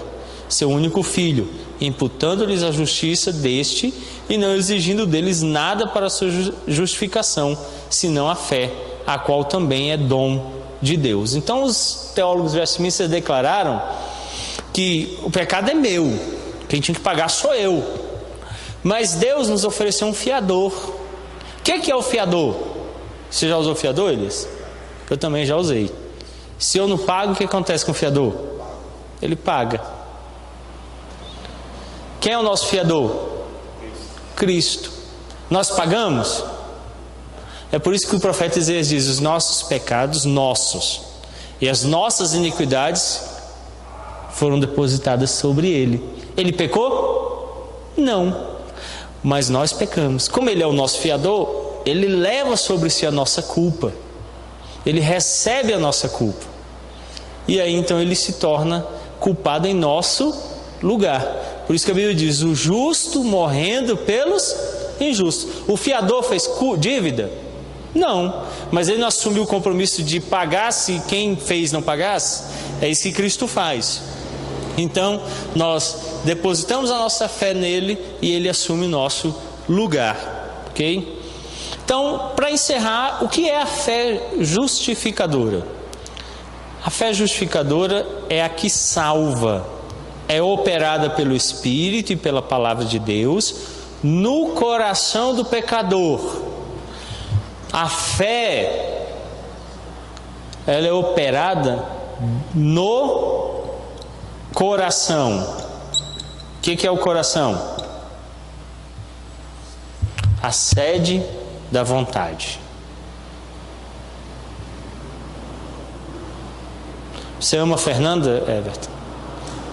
[SPEAKER 1] seu único filho, imputando-lhes a justiça deste e não exigindo deles nada para a sua justificação, senão a fé, a qual também é dom de Deus. Então os teólogos westminster declararam que o pecado é meu, quem tinha que pagar sou eu, mas Deus nos ofereceu um fiador. O que é o fiador? Você já usou fiador, Elias? Eu também já usei. Se eu não pago, o que acontece com o fiador? Ele paga. Quem é o nosso fiador? Cristo. Nós pagamos? É por isso que o profeta Isaías diz: os nossos pecados, nossos, e as nossas iniquidades foram depositadas sobre ele. Ele pecou? Não. Mas nós pecamos. Como ele é o nosso fiador, ele leva sobre si a nossa culpa. Ele recebe a nossa culpa. E aí então ele se torna culpado em nosso lugar. Por isso que a Bíblia diz: o justo morrendo pelos injustos. O fiador fez dívida? Não, mas ele não assumiu o compromisso de pagar se quem fez não pagasse. É isso que Cristo faz. Então nós depositamos a nossa fé nele e ele assume o nosso lugar, ok? Então, para encerrar, o que é a fé justificadora? A fé justificadora é a que salva, é operada pelo Espírito e pela palavra de Deus no coração do pecador. A fé, ela é operada no coração. O que é o coração? A sede da vontade. Você ama a Fernanda, Everton?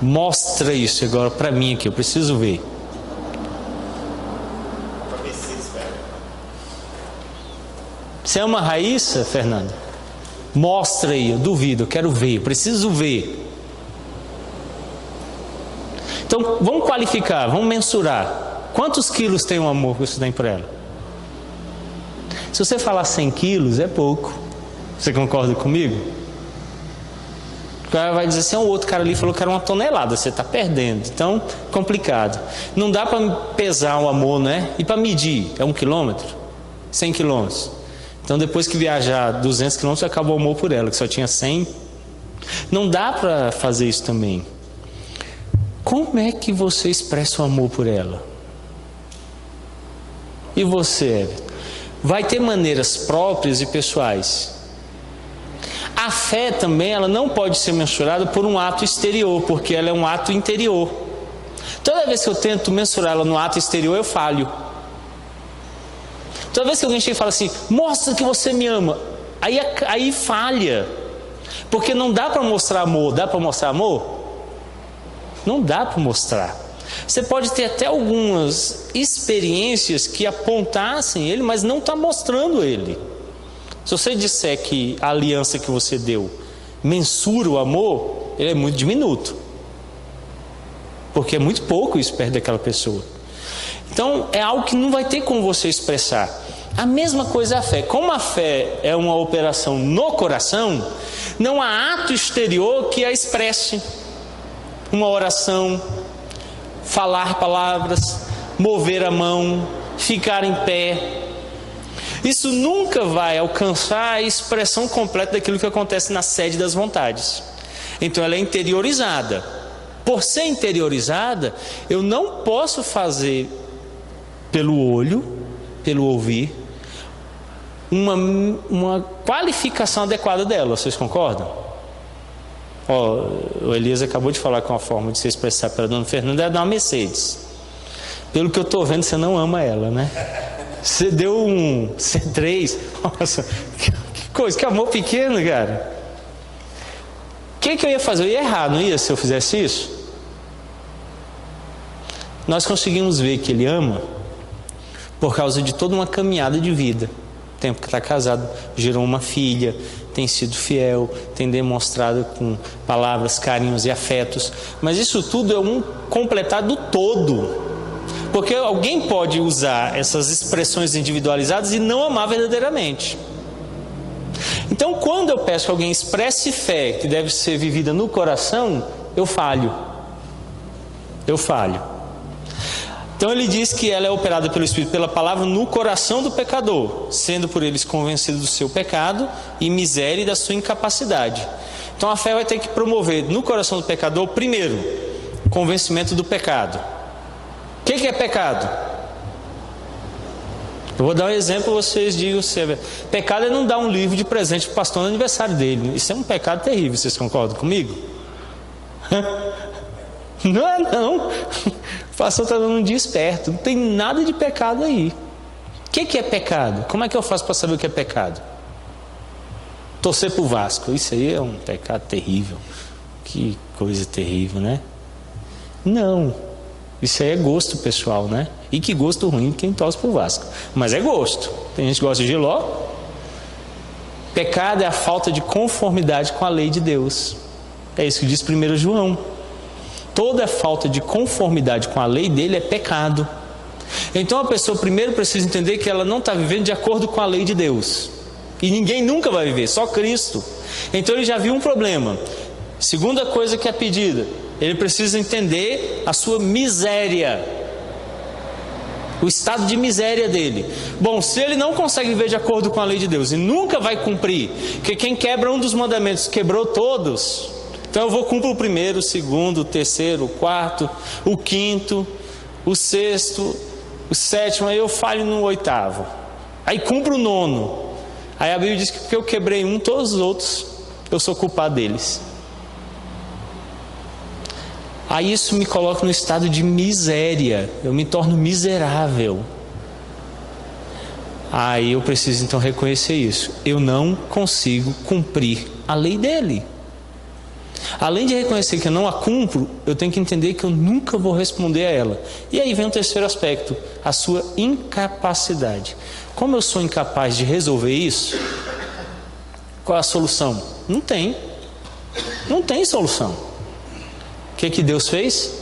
[SPEAKER 1] Mostra isso agora para mim aqui, eu preciso ver. Você ama a Raíssa, Fernanda? Mostra aí, eu duvido, eu quero ver, eu preciso ver. Então, vamos qualificar, vamos mensurar. Quantos quilos tem o amor que você tem por ela? Se você falar 100 quilos, é pouco. Você concorda comigo? O cara vai dizer assim: o outro cara ali falou que era 1 tonelada, você está perdendo. Então, complicado. Não dá para pesar o amor, né? E para medir, é 1 quilômetro? 100 quilômetros. Então, depois que viajar 200 quilômetros, acabou o amor por ela, que só tinha 100. Não dá para fazer isso também. Como é que você expressa o amor por ela? E você, Everton? Vai ter maneiras próprias e pessoais. A fé também, ela não pode ser mensurada por um ato exterior, porque ela é um ato interior. Toda vez que eu tento mensurá-la no ato exterior, eu falho. Toda vez que alguém chega e fala assim: mostra que você me ama, aí falha. Porque não dá para mostrar amor. Dá para mostrar amor? Não dá para mostrar. Você pode ter até algumas experiências que apontassem ele, mas não está mostrando ele. Se você disser que a aliança que você deu mensura o amor, ele é muito diminuto, porque é muito pouco isso perto daquela pessoa. Então é algo que não vai ter como você expressar. A mesma coisa é a fé. Como a fé é uma operação no coração, não há ato exterior que a expresse. Uma oração, falar palavras, mover a mão, ficar em pé. Isso nunca vai alcançar a expressão completa daquilo que acontece na sede das vontades. Então ela é interiorizada. Por ser interiorizada, eu não posso fazer pelo olho, pelo ouvir, uma qualificação adequada dela. Vocês concordam? O Elias acabou de falar com a forma de se expressar para a dona Fernanda é dar uma Mercedes. Pelo que eu estou vendo, você não ama ela, né? Você deu um C3. Nossa, que coisa, que amor pequeno, cara. O que eu ia fazer? Eu ia errar, não ia, se eu fizesse isso? Nós conseguimos ver que ele ama por causa de toda uma caminhada de vida. O tempo que está casado, gerou uma filha, tem sido fiel, tem demonstrado com palavras, carinhos e afetos. Mas isso tudo é um completado todo. Porque alguém pode usar essas expressões individualizadas e não amar verdadeiramente. Então, quando eu peço que alguém expresse fé que deve ser vivida no coração, eu falho. Então ele diz que ela é operada pelo Espírito, pela palavra, no coração do pecador, sendo por eles convencido do seu pecado e miséria e da sua incapacidade. Então a fé vai ter que promover no coração do pecador, primeiro, o convencimento do pecado. O que é pecado? Eu vou dar um exemplo, vocês digam se é. Pecado é não dar um livro de presente para o pastor no aniversário dele. Isso é um pecado terrível, vocês concordam comigo? Não é não. O pastor está dando um dia esperto. Não tem nada de pecado aí. O que é pecado? Como é que eu faço para saber o que é pecado? Torcer para o Vasco. Isso aí é um pecado terrível. Que coisa terrível, né? Não. Isso aí é gosto pessoal, né? E que gosto ruim quem torce para o Vasco. Mas é gosto. Tem gente que gosta de Giló. Pecado é a falta de conformidade com a lei de Deus. É isso que diz 1 João. Toda falta de conformidade com a lei dele é pecado. Então a pessoa primeiro precisa entender que ela não está vivendo de acordo com a lei de Deus. E ninguém nunca vai viver, só Cristo. Então ele já viu um problema. Segunda coisa que é pedida, ele precisa entender a sua miséria, o estado de miséria dele. Bom, se ele não consegue viver de acordo com a lei de Deus e nunca vai cumprir, porque quem quebra um dos mandamentos quebrou todos. Então eu vou cumprir o primeiro, o segundo, o terceiro, o quarto, o quinto, o sexto, o sétimo, aí eu falho no oitavo. Aí cumpro o nono. Aí a Bíblia diz que porque eu quebrei um, todos os outros, eu sou culpado deles. Aí isso me coloca no estado de miséria. Eu me torno miserável. Aí eu preciso então reconhecer isso. Eu não consigo cumprir a lei dele. Além de reconhecer que eu não a cumpro, eu tenho que entender que eu nunca vou responder a ela. E aí vem o terceiro aspecto, a sua incapacidade. Como eu sou incapaz de resolver isso, qual é a solução? Não tem solução. O que Deus fez?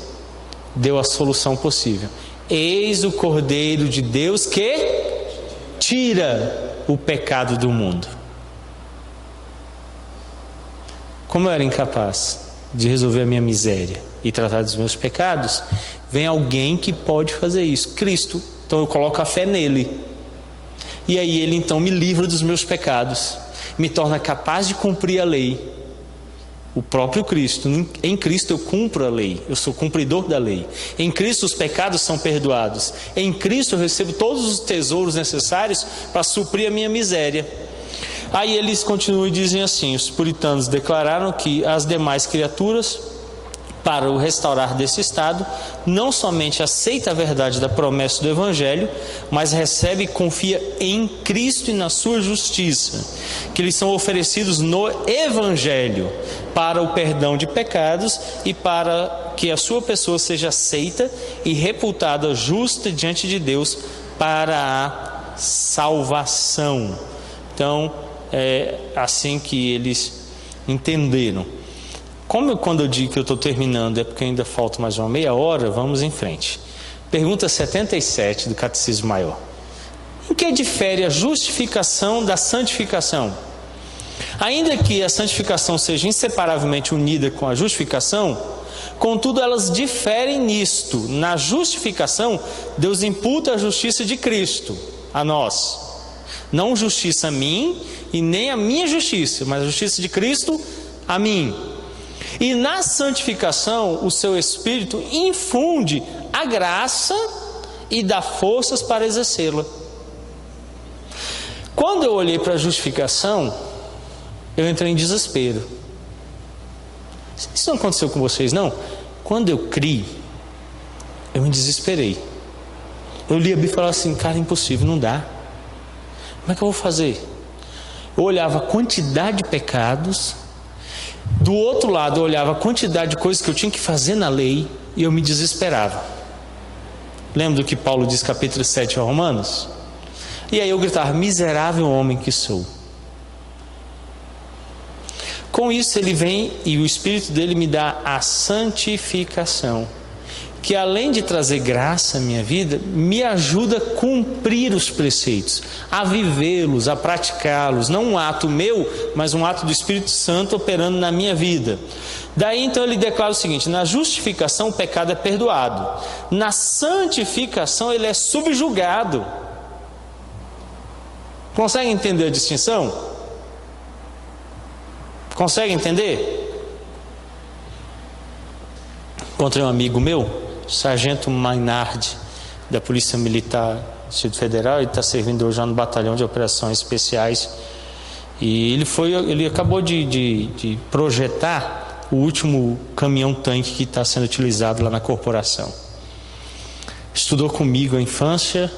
[SPEAKER 1] Deu a solução possível. Eis o Cordeiro de Deus que tira o pecado do mundo. Como eu era incapaz de resolver a minha miséria e tratar dos meus pecados, vem alguém que pode fazer isso, Cristo. Então eu coloco a fé nele. E aí ele então me livra dos meus pecados, me torna capaz de cumprir a lei. O próprio Cristo. Em Cristo eu cumpro a lei, eu sou cumpridor da lei. Em Cristo os pecados são perdoados. Em Cristo eu recebo todos os tesouros necessários para suprir a minha miséria. Aí eles continuam e dizem assim: os puritanos declararam que as demais criaturas, para o restaurar desse estado, não somente aceita a verdade da promessa do Evangelho, mas recebe e confia em Cristo e na sua justiça, que lhes são oferecidos no Evangelho, para o perdão de pecados e para que a sua pessoa seja aceita e reputada justa diante de Deus para a salvação. Então, é assim que eles entenderam. Quando eu digo que eu estou terminando é porque ainda falta mais uma meia hora, vamos em frente. Pergunta 77 do Catecismo Maior. Em que difere a justificação da santificação? Ainda que a santificação seja inseparavelmente unida com a justificação, contudo elas diferem nisto. Na justificação, Deus imputa a justiça de Cristo a nós. Não justiça a mim e nem a minha justiça, mas a justiça de Cristo a mim. E na santificação, o seu Espírito infunde a graça e dá forças para exercê-la. Quando eu olhei para a justificação, eu entrei em desespero. Isso não aconteceu com vocês, não? Quando eu criei, eu me desesperei. Eu li a Bíblia e falava assim, cara, é impossível, não dá. Como é que eu vou fazer? Eu olhava a quantidade de pecados, do outro lado eu olhava a quantidade de coisas que eu tinha que fazer na lei, e eu me desesperava. Lembra do que Paulo diz capítulo 7 aos Romanos? E aí eu gritava, miserável homem que sou. Com isso ele vem e o Espírito dele me dá a santificação, que além de trazer graça à minha vida, me ajuda a cumprir os preceitos, a vivê-los, a praticá-los, não um ato meu, mas um ato do Espírito Santo operando na minha vida. Daí então ele declara o seguinte, na justificação o pecado é perdoado, na santificação ele é subjugado. Consegue entender a distinção? Consegue entender? Encontrei um amigo meu, Sargento Maynard, da Polícia Militar do Distrito Federal. Ele está servindo hoje lá no Batalhão de Operações Especiais. E ele acabou de projetar o último caminhão-tanque que está sendo utilizado lá na corporação. Estudou comigo a infância,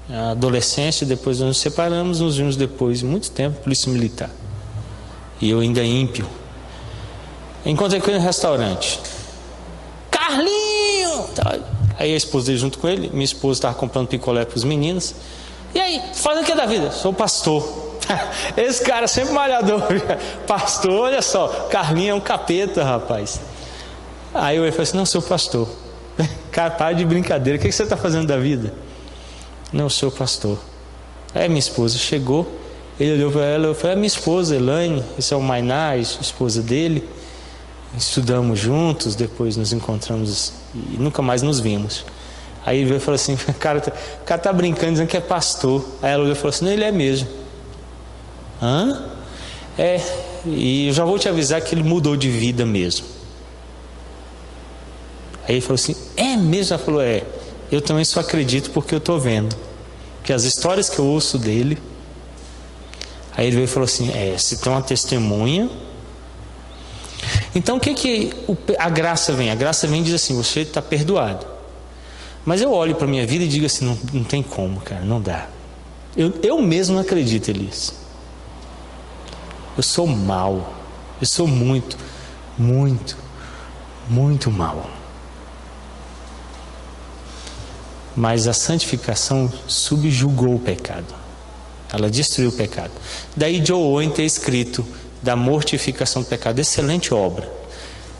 [SPEAKER 1] a adolescência, depois nós nos separamos, nos vimos depois, muito tempo, Polícia Militar. E eu ainda ímpio. Encontrei com ele no restaurante. Carlinhos! Aí a esposa dele junto com ele, minha esposa estava comprando picolé para os meninos. E aí, fazendo o que da vida? Sou pastor. Esse cara sempre malhador. Pastor, olha só, Carlinhos é um capeta, rapaz. Aí eu falei assim, não, sou pastor. Cara, para de brincadeira, o que você está fazendo da vida? Não, sou pastor. Aí minha esposa chegou, ele olhou para ela, eu falei, minha esposa, Elaine, esse é o Mainais, esposa dele. Estudamos juntos, depois nos encontramos e nunca mais nos vimos. Aí ele veio e falou assim, o cara tá brincando, dizendo que é pastor. Aí ela olhou e falou assim, não, ele é mesmo. Hã? É, e eu já vou te avisar que ele mudou de vida mesmo. Aí ele falou assim, é mesmo? Ela falou, é, eu também só acredito porque eu estou vendo. Porque as histórias que eu ouço dele. Aí ele veio e falou assim, se tem uma testemunha. Então o que a graça vem? A graça vem e diz assim, você está perdoado. Mas eu olho para a minha vida e digo assim, não tem como, cara, não dá. Eu mesmo não acredito, Elias. Eu sou mau. Eu sou muito, muito, muito mau. Mas a santificação subjugou o pecado. Ela destruiu o pecado. Daí Joe Owen tem escrito da mortificação do pecado. Excelente obra.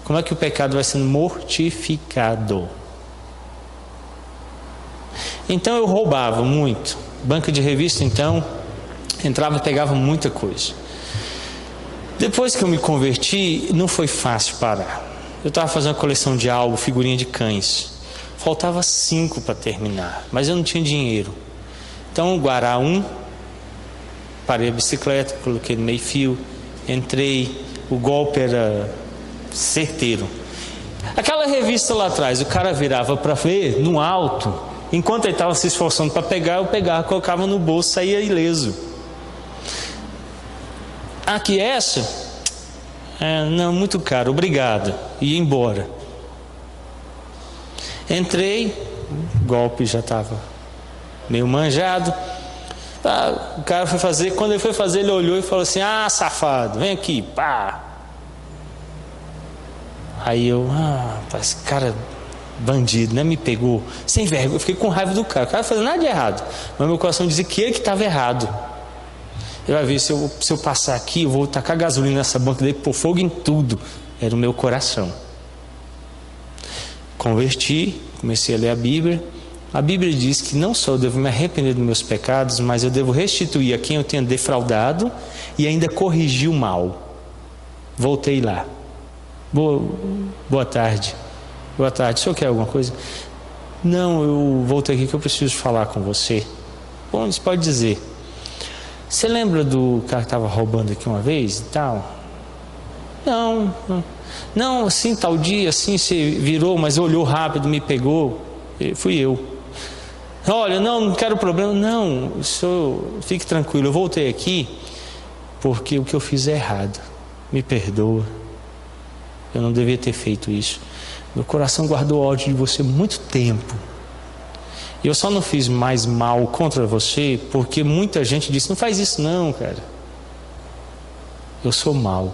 [SPEAKER 1] Como é que o pecado vai sendo mortificado? Então eu roubava muito. Banca de revista, então, entrava e pegava muita coisa. Depois que eu me converti, não foi fácil parar. Eu estava fazendo uma coleção de álbum, figurinha de cães. Faltava 5 para terminar, mas eu não tinha dinheiro. Então, Guará 1, parei a bicicleta, coloquei no meio-fio, entrei, o golpe era certeiro. Aquela revista lá atrás, o cara virava para ver no alto, enquanto ele estava se esforçando para pegar, eu pegava, colocava no bolso, saía ileso. Aqui essa? Não, muito caro, obrigado. Ia embora. Entrei, o golpe já estava meio manjado. O cara foi fazer, quando ele foi fazer, ele olhou e falou assim, safado, vem aqui, pá. Aí eu, esse cara bandido, né, me pegou, sem vergonha, eu fiquei com raiva do cara, o cara não fazia nada de errado, mas meu coração dizia que ele que estava errado. Ele vai ver, se eu passar aqui, eu vou tacar gasolina nessa banca dele, pôr fogo em tudo. Era o meu coração. Converti, comecei a ler a Bíblia. A Bíblia diz que não só eu devo me arrepender dos meus pecados, mas eu devo restituir a quem eu tenha defraudado e ainda corrigir o mal. Voltei lá. Boa tarde. Boa tarde. O senhor quer alguma coisa? Não, eu voltei aqui que eu preciso falar com você. Bom, você pode dizer. Você lembra do cara que estava roubando aqui uma vez e tal? Não, assim, tal dia, assim, você virou, mas olhou rápido, me pegou, fui eu. Olha, não quero problema, não, fique tranquilo, eu voltei aqui porque o que eu fiz é errado, me perdoa, eu não devia ter feito isso, meu coração guardou ódio de você muito tempo, e eu só não fiz mais mal contra você porque muita gente disse, não faz isso não, cara, eu sou mau,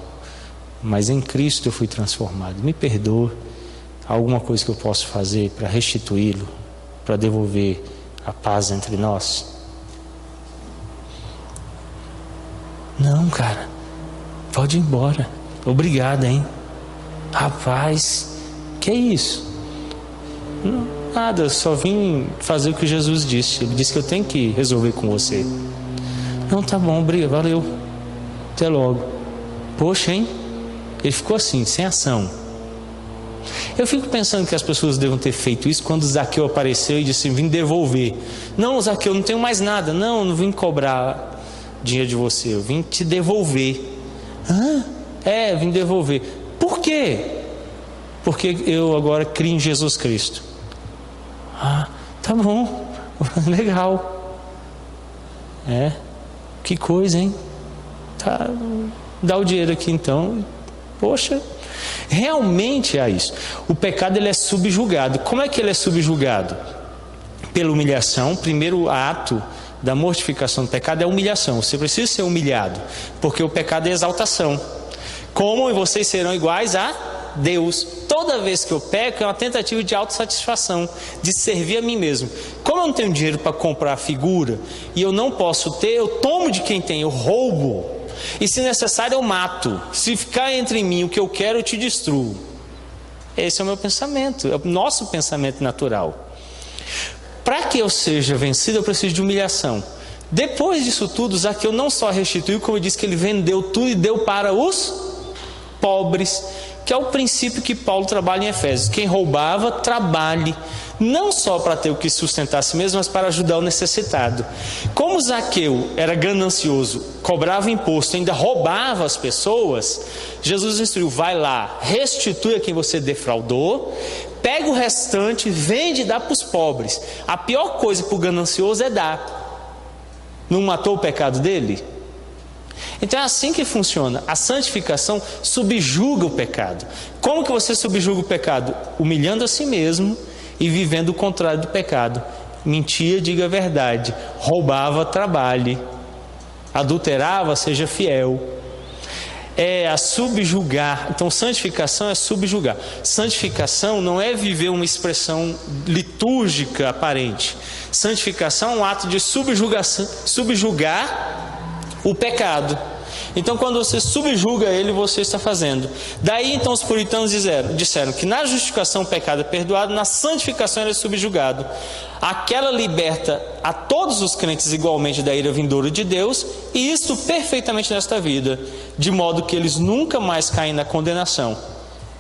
[SPEAKER 1] mas em Cristo eu fui transformado, me perdoa, há alguma coisa que eu posso fazer para restituí-lo, para devolver a paz entre nós? Não, cara, pode ir embora, obrigado, hein? Rapaz, que é isso? Não, nada, só vim fazer o que Jesus disse. Ele disse que eu tenho que resolver com você. Não, tá bom, obrigado, valeu, até logo. Poxa, hein? Ele ficou assim, sem ação. Eu fico pensando que as pessoas devam ter feito isso quando Zaqueu apareceu e disse, vim devolver. Não, Zaqueu, não tenho mais nada. Não vim cobrar dinheiro de você, eu vim te devolver. Vim devolver. Por quê? Porque eu agora crio em Jesus Cristo. Tá bom, legal. Que coisa, hein? Tá, dá o dinheiro aqui então. Poxa, realmente há isso. O pecado ele é subjugado. Como é que ele é subjugado? Pela humilhação. Primeiro ato da mortificação do pecado é a humilhação. Você precisa ser humilhado, porque o pecado é exaltação. Como vocês serão iguais a Deus. Toda vez que eu peco é uma tentativa de autossatisfação, de servir a mim mesmo. Como eu não tenho dinheiro para comprar a figura e eu não posso ter, eu tomo de quem tem, eu roubo. E se necessário eu mato. Se ficar entre mim o que eu quero, eu te destruo. Esse é o meu pensamento, é o nosso pensamento natural. Para que eu seja vencido, eu preciso de humilhação. Depois disso tudo, Zaqueu não só restituiu, como eu disse que ele vendeu tudo e deu para os pobres, que é o princípio que Paulo trabalha em Efésios. Quem roubava, trabalhe, não só para ter o que sustentar a si mesmo, mas para ajudar o necessitado. Como Zaqueu era ganancioso, cobrava imposto, ainda roubava as pessoas, Jesus instruiu, vai lá, restitui a quem você defraudou, pega o restante, vende e dá para os pobres. A pior coisa para o ganancioso é dar. Não matou o pecado dele? Então é assim que funciona. A santificação subjuga o pecado. Como que você subjuga o pecado? Humilhando a si mesmo e vivendo o contrário do pecado. Mentia, diga a verdade. Roubava, trabalhe. Adulterava, seja fiel. É a subjugar. Então santificação é subjugar. Santificação não é viver uma expressão litúrgica aparente. Santificação é um ato de subjugar o pecado. Então quando você subjuga ele, você está fazendo. Daí então os puritanos disseram que na justificação o pecado é perdoado, na santificação ele é subjugado. Aquela liberta a todos os crentes igualmente da ira vindoura de Deus, e isto perfeitamente nesta vida, de modo que eles nunca mais caem na condenação.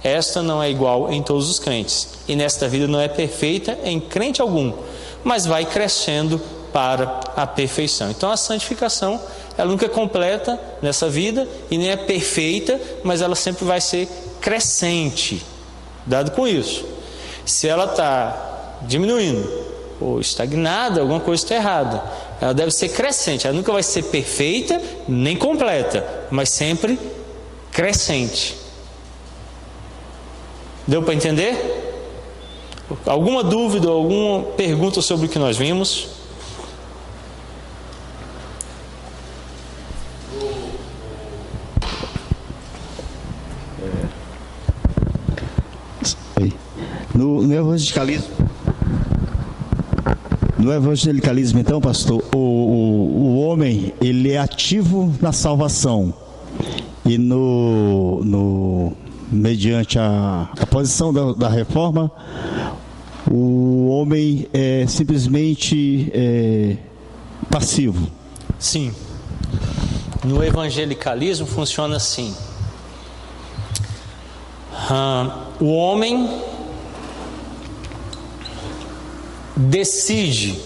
[SPEAKER 1] Esta não é igual em todos os crentes, e nesta vida não é perfeita em crente algum, mas vai crescendo para a perfeição. Então a santificação, ela nunca é completa nessa vida e nem é perfeita, mas ela sempre vai ser crescente. Dado com isso, se ela está diminuindo ou estagnada, alguma coisa está errada. Ela deve ser crescente, ela nunca vai ser perfeita nem completa, mas sempre crescente. Deu para entender? Alguma dúvida, alguma pergunta sobre o que nós vimos?
[SPEAKER 5] No evangelicalismo, então, pastor, o homem, ele é ativo na salvação, e mediante a posição da reforma, o homem é simplesmente passivo.
[SPEAKER 1] Sim. No evangelicalismo funciona assim. O homem decide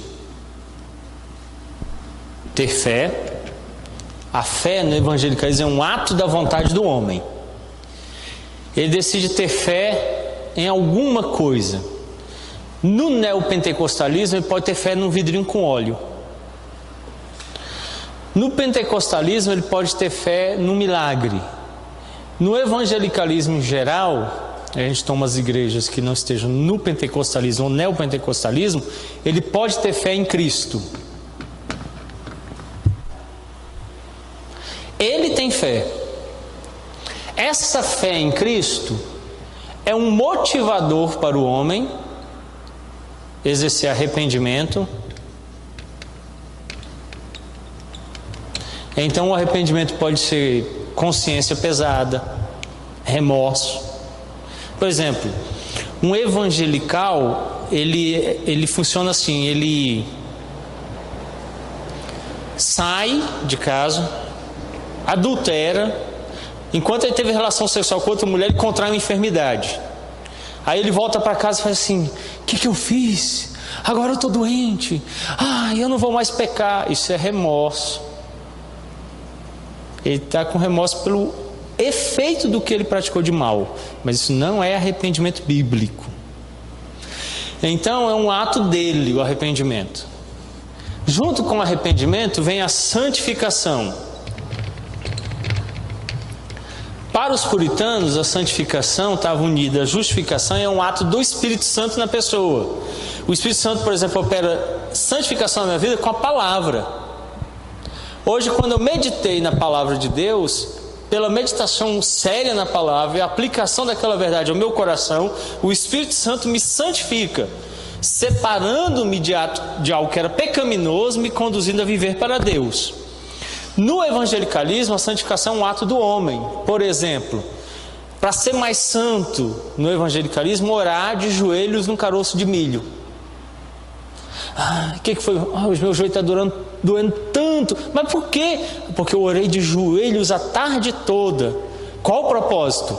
[SPEAKER 1] ter fé, A fé no evangelicalismo é um ato da vontade do homem. Ele decide ter fé em alguma coisa. No neopentecostalismo, ele pode ter fé num vidrinho com óleo. No pentecostalismo, ele pode ter fé no milagre. No evangelicalismo em geral, a gente toma as igrejas que não estejam no pentecostalismo ou neopentecostalismo, ele pode ter fé em Cristo. Ele tem fé. Essa fé em Cristo é um motivador para o homem exercer arrependimento. Então o arrependimento pode ser consciência pesada, remorso. Por exemplo, um evangelical, ele funciona assim, ele sai de casa, adultera, enquanto ele teve relação sexual com outra mulher, ele contrai uma enfermidade. Aí ele volta para casa e fala assim: o que eu fiz? Agora eu estou doente. Eu não vou mais pecar. Isso é remorso. Ele está com remorso pelo efeito do que ele praticou de mal. Mas isso não é arrependimento bíblico. Então é um ato dele, o arrependimento. Junto com o arrependimento vem a santificação. Para os puritanos, a santificação estava unida à justificação e é um ato do Espírito Santo na pessoa. O Espírito Santo, por exemplo, opera santificação na minha vida com a palavra. Hoje, quando eu meditei na palavra de Deus, pela meditação séria na palavra e a aplicação daquela verdade ao meu coração, o Espírito Santo me santifica, separando-me de algo que era pecaminoso, me conduzindo a viver para Deus. No evangelicalismo, a santificação é um ato do homem. Por exemplo, para ser mais santo no evangelicalismo, orar de joelhos num caroço de milho. O que foi? O meu joelho está doendo tanto. Mas por quê? Porque eu orei de joelhos a tarde toda. Qual o propósito?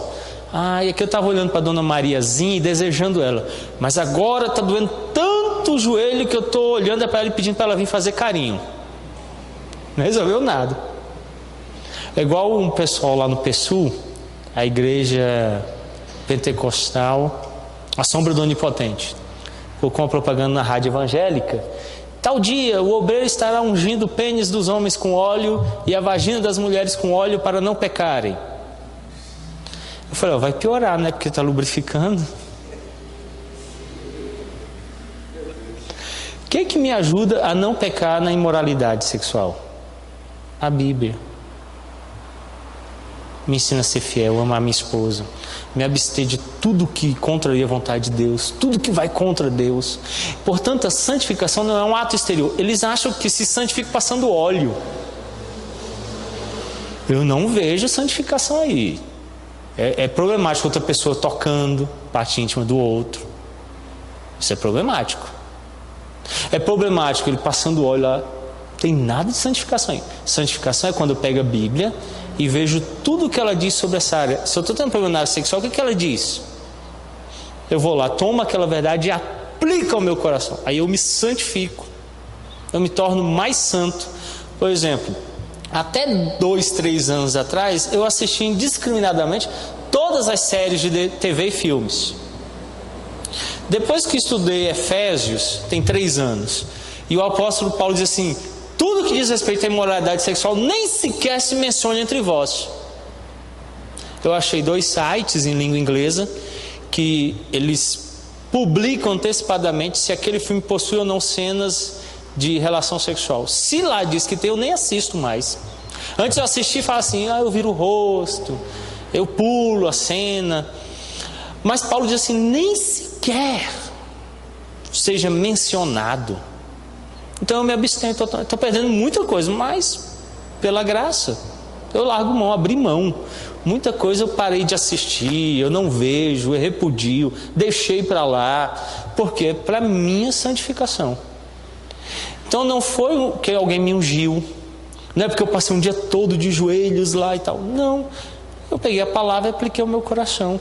[SPEAKER 1] E aqui eu estava olhando para a dona Mariazinha e desejando ela. Mas agora está doendo tanto o joelho que eu estou olhando para ela e pedindo para ela vir fazer carinho. Não resolveu nada. É igual um pessoal lá no PSUL, a igreja pentecostal, a sombra do onipotente, colocou uma propaganda na rádio evangélica: tal dia o obreiro estará ungindo o pênis dos homens com óleo e a vagina das mulheres com óleo para não pecarem. Eu falei: vai piorar, né? Porque está lubrificando. O que me ajuda a não pecar na imoralidade sexual? A Bíblia. Me ensina a ser fiel, amar minha esposa, me abster de tudo que contraria a vontade de Deus, tudo que vai contra Deus. Portanto, a santificação não é um ato exterior. Eles acham que se santifica passando óleo. Eu não vejo santificação aí. É problemático outra pessoa tocando parte íntima do outro. Isso é problemático. É problemático ele passando óleo lá. Tem nada de santificação aí. Santificação é quando eu pego a Bíblia e vejo tudo o que ela diz sobre essa área. Se eu estou tendo problema na área sexual, o que ela diz? Eu vou lá, tomo aquela verdade e aplico ao meu coração. Aí eu me santifico. Eu me torno mais santo. Por exemplo, até 2, 3 anos atrás, eu assisti indiscriminadamente todas as séries de TV e filmes. Depois que estudei Efésios, tem 3 anos, e o apóstolo Paulo diz assim: tudo que diz respeito à imoralidade sexual nem sequer se menciona entre vós. Eu achei 2 sites em língua inglesa que eles publicam antecipadamente se aquele filme possui ou não cenas de relação sexual. Se lá diz que tem, eu nem assisto mais. Antes eu assisti e falava assim: eu viro o rosto, eu pulo a cena. Mas Paulo diz assim: nem sequer seja mencionado. Então eu me abstenho, estou perdendo muita coisa, mas pela graça eu largo mão, abri mão. Muita coisa eu parei de assistir, eu não vejo, eu repudio, deixei para lá, porque para minha santificação. Então não foi que alguém me ungiu, não é porque eu passei um dia todo de joelhos lá e tal. Não, eu peguei a palavra e apliquei ao meu coração.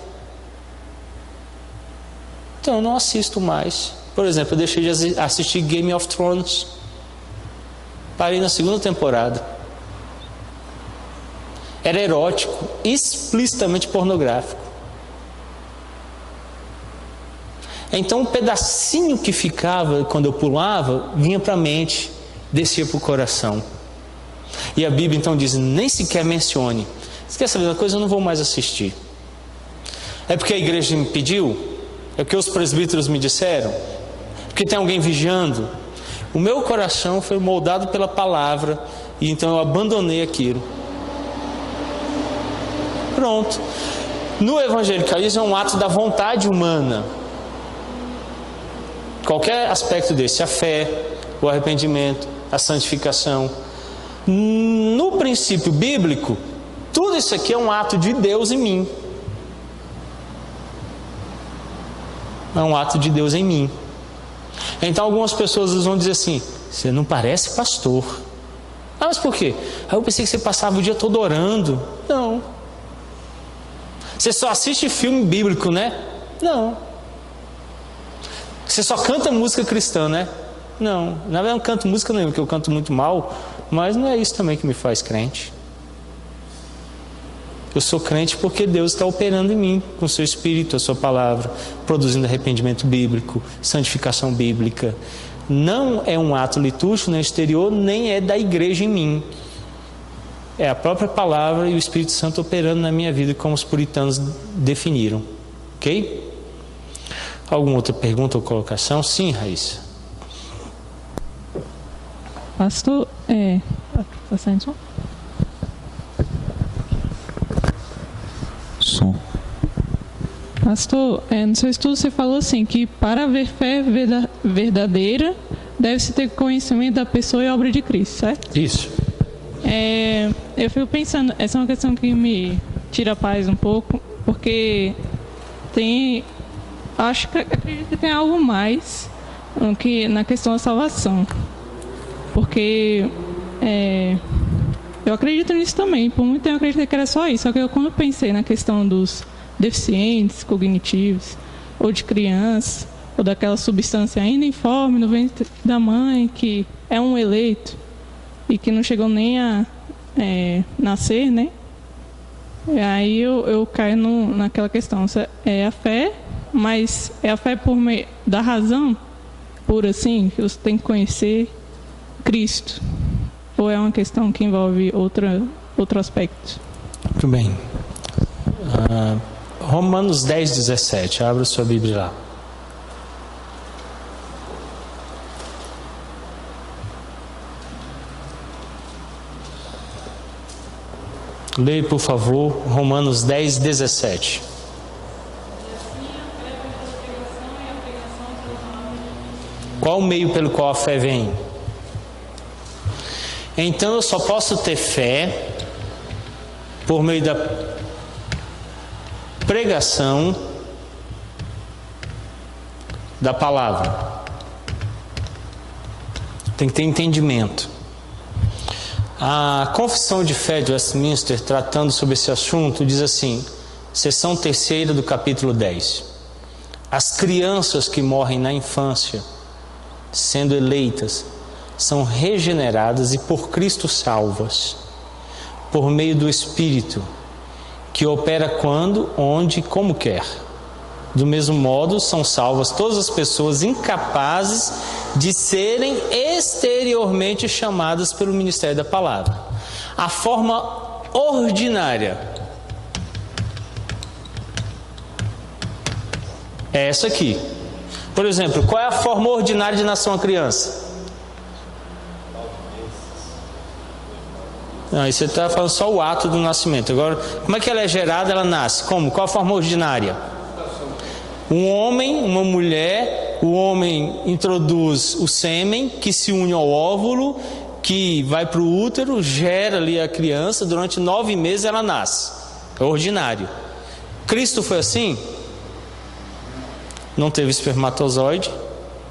[SPEAKER 1] Então eu não assisto mais. Por exemplo, eu deixei de assistir Game of Thrones. Parei na 2ª temporada. era erótico, explicitamente pornográfico. Então um pedacinho que ficava quando eu pulava, vinha para a mente, descia para o coração. E a Bíblia então diz, nem sequer mencione. Você quer saber uma coisa? Eu não vou mais assistir. É porque a igreja me pediu? É porque os presbíteros me disseram? Porque tem alguém vigiando? O meu coração foi moldado pela palavra, e então eu abandonei aquilo. Pronto. No evangelicalismo é um ato da vontade humana. Qualquer aspecto desse, a fé, o arrependimento, a santificação. No princípio bíblico, tudo isso aqui é um ato de Deus em mim. É um ato de Deus em mim. Então algumas pessoas vão dizer assim, você não parece pastor. Ah, mas por quê? Ah, eu pensei que você passava o dia todo orando. Não. Você só assiste filme bíblico, né? Não. Você só canta música cristã, né? Não. Na verdade eu não canto música nenhuma, porque eu canto muito mal. Mas não é isso também que me faz crente. Eu sou crente porque Deus está operando em mim, com o seu Espírito, a sua palavra, produzindo arrependimento bíblico, santificação bíblica. Não é um ato litúrgico no exterior, nem é da igreja em mim. É a própria palavra e o Espírito Santo operando na minha vida, como os puritanos definiram. Ok? Alguma outra pergunta ou colocação? Sim, Raíssa.
[SPEAKER 6] Pastor, Pastor, no seu estudo você falou assim, que para haver fé verdadeira, deve-se ter conhecimento da pessoa e obra de Cristo, certo?
[SPEAKER 1] Isso.
[SPEAKER 6] Eu fico pensando, essa é uma questão que me tira a paz um pouco, porque acredito que tem algo mais que na questão da salvação. Porque eu acredito nisso também, por muito tempo eu acreditei que era só isso, só que quando eu pensei na questão dos deficientes cognitivos, ou de crianças, ou daquela substância ainda informe no ventre da mãe, que é um eleito, e que não chegou nem a nascer, né? E aí eu caio naquela questão, é a fé, mas é a fé por meio da razão, pura assim, que você tem que conhecer Cristo, ou é uma questão que envolve outro aspecto?
[SPEAKER 1] Muito bem. Romanos 10, 17. Abra sua Bíblia lá. Leia, por favor, Romanos 10, 17. Qual o meio pelo qual a fé vem? Então eu só posso ter fé por meio da pregação da palavra. Tem que ter entendimento. A Confissão de Fé de Westminster, tratando sobre esse assunto, diz assim, seção 3ª do capítulo 10. As crianças que morrem na infância, sendo eleitas, são regeneradas e por Cristo salvas, por meio do Espírito, que opera quando, onde e como quer. Do mesmo modo, são salvas todas as pessoas incapazes de serem exteriormente chamadas pelo ministério da palavra. A forma ordinária é essa aqui. Por exemplo, qual é a forma ordinária de nascer uma criança? Não, aí você está falando só o ato do nascimento. Agora, como é que ela é gerada? Ela nasce. Como? Qual a forma ordinária? Um homem, uma mulher, o homem introduz o sêmen que se une ao óvulo, que vai para o útero, gera ali a criança, durante 9 meses ela nasce. É ordinário. Cristo foi assim? Não teve espermatozoide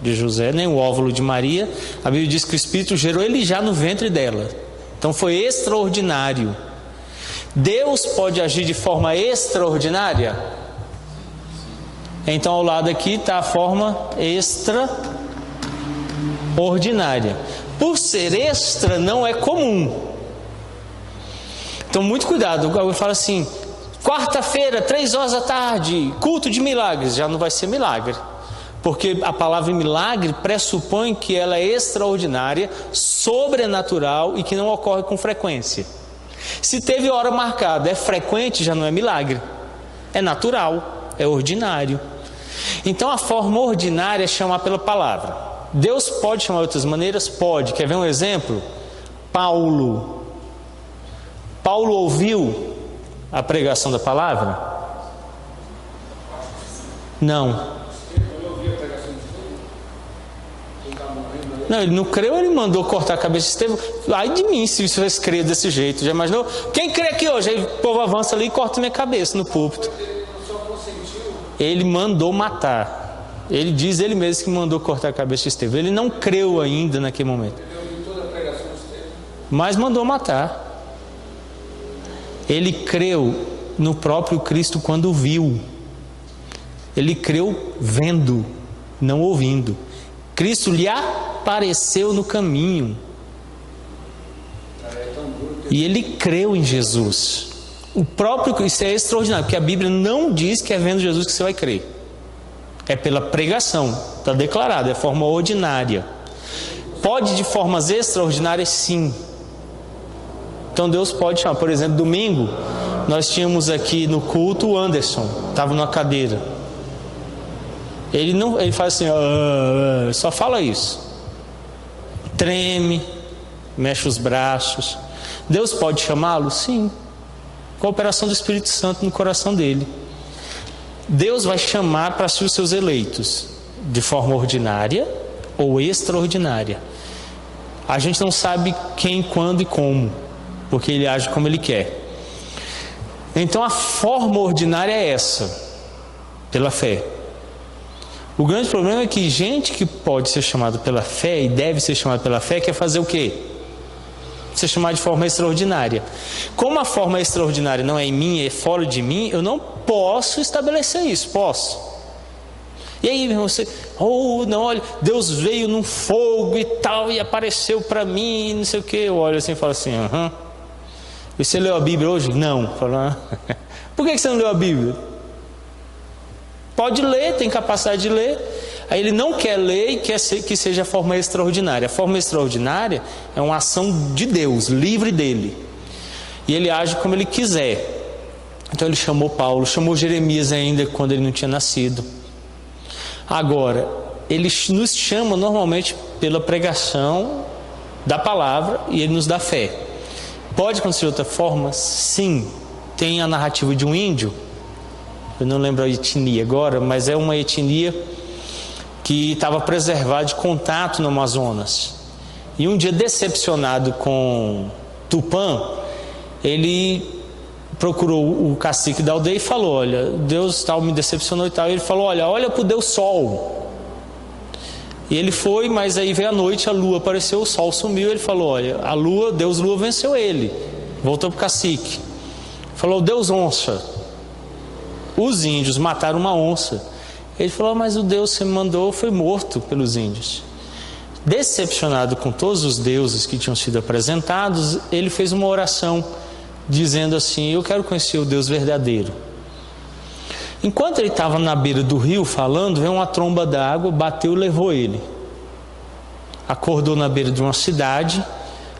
[SPEAKER 1] de José, nem o óvulo de Maria. A Bíblia diz que o Espírito gerou ele já no ventre dela. Então foi extraordinário. Deus pode agir de forma extraordinária? Então ao lado aqui está a forma extraordinária. Por ser extra não é comum. Então, muito cuidado. Alguém fala assim, quarta-feira, 15h, culto de milagres. Já não vai ser milagre. Porque a palavra milagre pressupõe que ela é extraordinária, sobrenatural e que não ocorre com frequência. Se teve hora marcada, é frequente, já não é milagre. É natural, é ordinário. Então, a forma ordinária é chamar pela palavra. Deus pode chamar de outras maneiras? Pode. Quer ver um exemplo? Paulo ouviu a pregação da palavra? Não. Não, ele não creu, ele mandou cortar a cabeça de Estevão. Ai de mim, se vocês crêem desse jeito. Já imaginou? Quem crê aqui hoje? Aí o povo avança ali e corta minha cabeça no púlpito. Ele mandou matar. Ele diz ele mesmo que mandou cortar a cabeça de Estevão. Ele não creu ainda naquele momento, mas mandou matar. Ele creu no próprio Cristo quando viu. Ele creu vendo, não ouvindo. Cristo lhe apareceu no caminho. E ele creu em Jesus. O próprio Cristo é extraordinário, porque a Bíblia não diz que é vendo Jesus que você vai crer. É pela pregação, está declarado, é forma ordinária. Pode de formas extraordinárias, sim. Então Deus pode chamar. Por exemplo, domingo, nós tínhamos aqui no culto o Anderson, estava numa cadeira. Ele faz assim, só fala isso. Treme, mexe os braços. Deus pode chamá-lo? Sim. Com a operação do Espírito Santo no coração dele. Deus vai chamar para si os seus eleitos, de forma ordinária ou extraordinária. A gente não sabe quem, quando e como, porque ele age como ele quer. Então a forma ordinária é essa, pela fé. O grande problema é que gente que pode ser chamada pela fé e deve ser chamada pela fé quer fazer o quê? Ser chamado de forma extraordinária. Como a forma extraordinária não é em mim, é fora de mim, eu não posso estabelecer isso. Posso? E aí, você, não, olha, Deus veio num fogo e tal, e apareceu para mim, não sei o que. Eu olho assim e falo assim, E você leu a Bíblia hoje? Não. Falo, Por que você não leu a Bíblia? Pode ler, tem capacidade de ler. Aí ele não quer ler e quer que seja a forma extraordinária. A forma extraordinária é uma ação de Deus, livre dele. E ele age como ele quiser. Então ele chamou Paulo, chamou Jeremias ainda quando ele não tinha nascido. Agora, ele nos chama normalmente pela pregação da palavra e ele nos dá fé. Pode acontecer de outra forma? Sim. Tem a narrativa de um índio, eu não lembro a etnia agora, mas é uma etnia que estava preservada de contato no Amazonas. E um dia, decepcionado com Tupã, ele procurou o cacique da aldeia e falou, olha, Deus tal me decepcionou e tal. E ele falou, olha para o Deus Sol. E ele foi, mas aí veio a noite, a lua apareceu, o sol sumiu. Ele falou, olha, a lua, Deus Lua venceu ele. Voltou para o cacique. Falou, Deus Onça. Os índios mataram uma onça. Ele falou, mas o Deus que você me mandou foi morto pelos índios. Decepcionado com todos os deuses que tinham sido apresentados, ele fez uma oração dizendo assim, eu quero conhecer o Deus verdadeiro. Enquanto ele estava na beira do rio falando, veio uma tromba d'água, bateu e levou ele. Acordou na beira de uma cidade,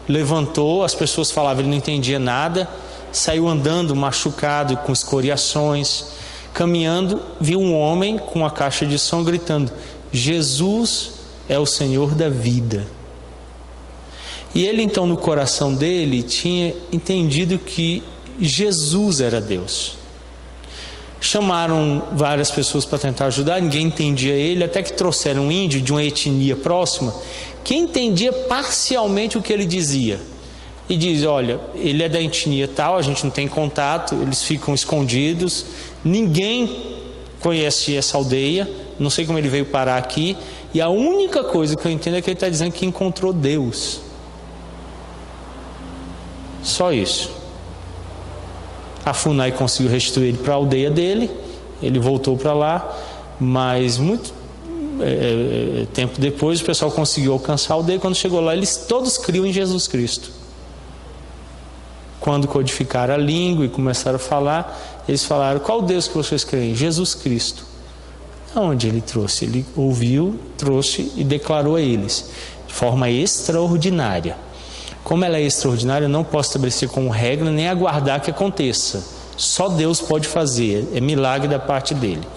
[SPEAKER 1] levantou, as pessoas falavam, ele não entendia nada, saiu andando machucado, com escoriações, caminhando, viu um homem com uma caixa de som gritando, Jesus é o Senhor da vida. E ele então no coração dele tinha entendido que Jesus era Deus. Chamaram várias pessoas para tentar ajudar, ninguém entendia ele, até que trouxeram um índio de uma etnia próxima, que entendia parcialmente o que ele dizia. E diz, olha, ele é da etnia tal, a gente não tem contato, eles ficam escondidos, ninguém conhece essa aldeia, não sei como ele veio parar aqui, e a única coisa que eu entendo é que ele está dizendo que encontrou Deus. Só isso. A FUNAI conseguiu restituir ele para a aldeia dele, ele voltou para lá, mas muito tempo depois o pessoal conseguiu alcançar a aldeia. Quando chegou lá, eles todos criam em Jesus Cristo. quando codificaram a língua e começaram a falar, eles falaram: qual Deus que vocês creem? Jesus Cristo. Aonde ele trouxe? Ele ouviu, trouxe e declarou a eles, de forma extraordinária. Como ela é extraordinária, eu não posso estabelecer como regra, nem aguardar que aconteça. Só Deus pode fazer, é milagre da parte dele.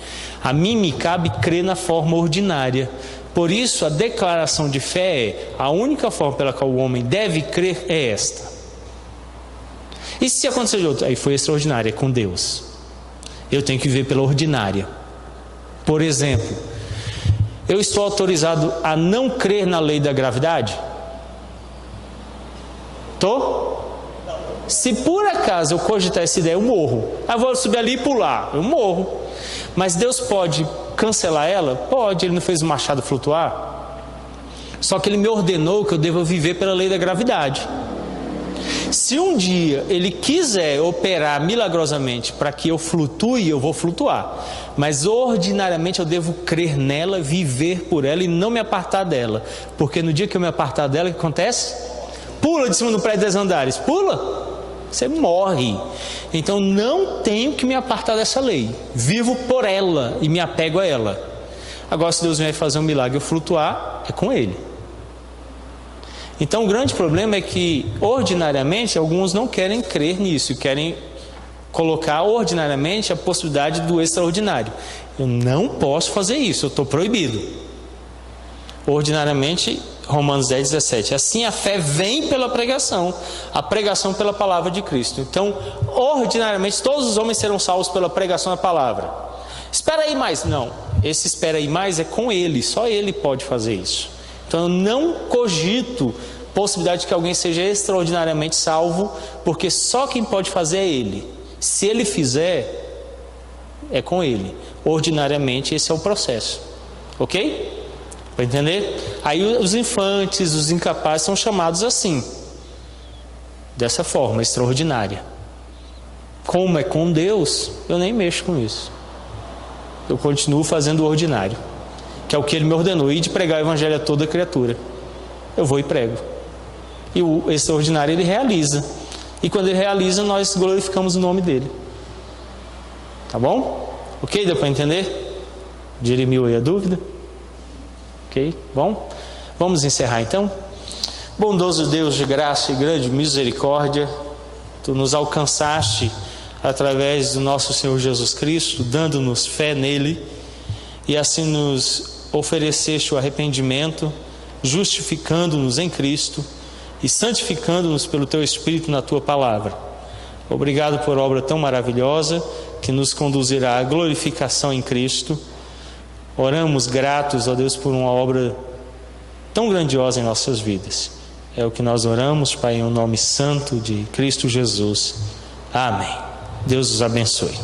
[SPEAKER 1] A mim me cabe crer na forma ordinária. Por isso, a declaração de fé é: a única forma pela qual o homem deve crer é esta. E se acontecer de outro? Aí foi extraordinária, é com Deus. Eu tenho que viver pela ordinária. Por exemplo, eu estou autorizado a não crer na lei da gravidade? Estou? Se por acaso eu cogitar essa ideia, eu morro. Eu vou subir ali e pular, eu morro. Mas Deus pode cancelar ela? Pode, ele não fez o machado flutuar? Só que ele me ordenou que eu devo viver pela lei da gravidade. Se um dia ele quiser operar milagrosamente para que eu flutue, eu vou flutuar. Mas ordinariamente eu devo crer nela, viver por ela e não me apartar dela. Porque no dia que eu me apartar dela, o que acontece? Pula de cima do prédio 10 andares, pula, você morre. Então não tenho que me apartar dessa lei, vivo por ela e me apego a ela. Agora, se Deus vier fazer um milagre e eu flutuar, é com ele. Então o grande problema é que ordinariamente alguns não querem crer nisso, querem colocar ordinariamente a possibilidade do extraordinário. Eu não posso fazer isso, eu estou proibido. Ordinariamente, Romanos 10, 17. Assim a fé vem pela pregação, a pregação pela palavra de Cristo. Então, ordinariamente, todos os homens serão salvos pela pregação da palavra. Espera aí mais. Não, esse espera aí mais é com ele, só ele pode fazer isso. Então eu não cogito possibilidade de que alguém seja extraordinariamente salvo, porque só quem pode fazer é ele. Se ele fizer, é com ele. Ordinariamente esse é o processo. Ok? Para entender? Aí os infantes, os incapazes são chamados assim, dessa forma, extraordinária. Como é com Deus, eu nem mexo com isso. Eu continuo fazendo o ordinário, que é o que ele me ordenou, ir de pregar o evangelho a toda criatura. Eu vou e prego. E o extraordinário ele realiza. E quando ele realiza, nós glorificamos o nome dele. Tá bom? Ok? Deu para entender? Dirimiu aí a dúvida? Ok? Bom? Vamos encerrar então? Bondoso Deus de graça e grande misericórdia, Tu nos alcançaste através do nosso Senhor Jesus Cristo, dando-nos fé nele, e assim nos ofereceste o arrependimento, justificando-nos em Cristo e santificando-nos pelo Teu Espírito na Tua Palavra. Obrigado por obra tão maravilhosa que nos conduzirá à glorificação em Cristo. Oramos gratos a Deus por uma obra tão grandiosa em nossas vidas. É o que nós oramos, Pai, em um nome santo de Cristo Jesus. Amém. Deus os abençoe.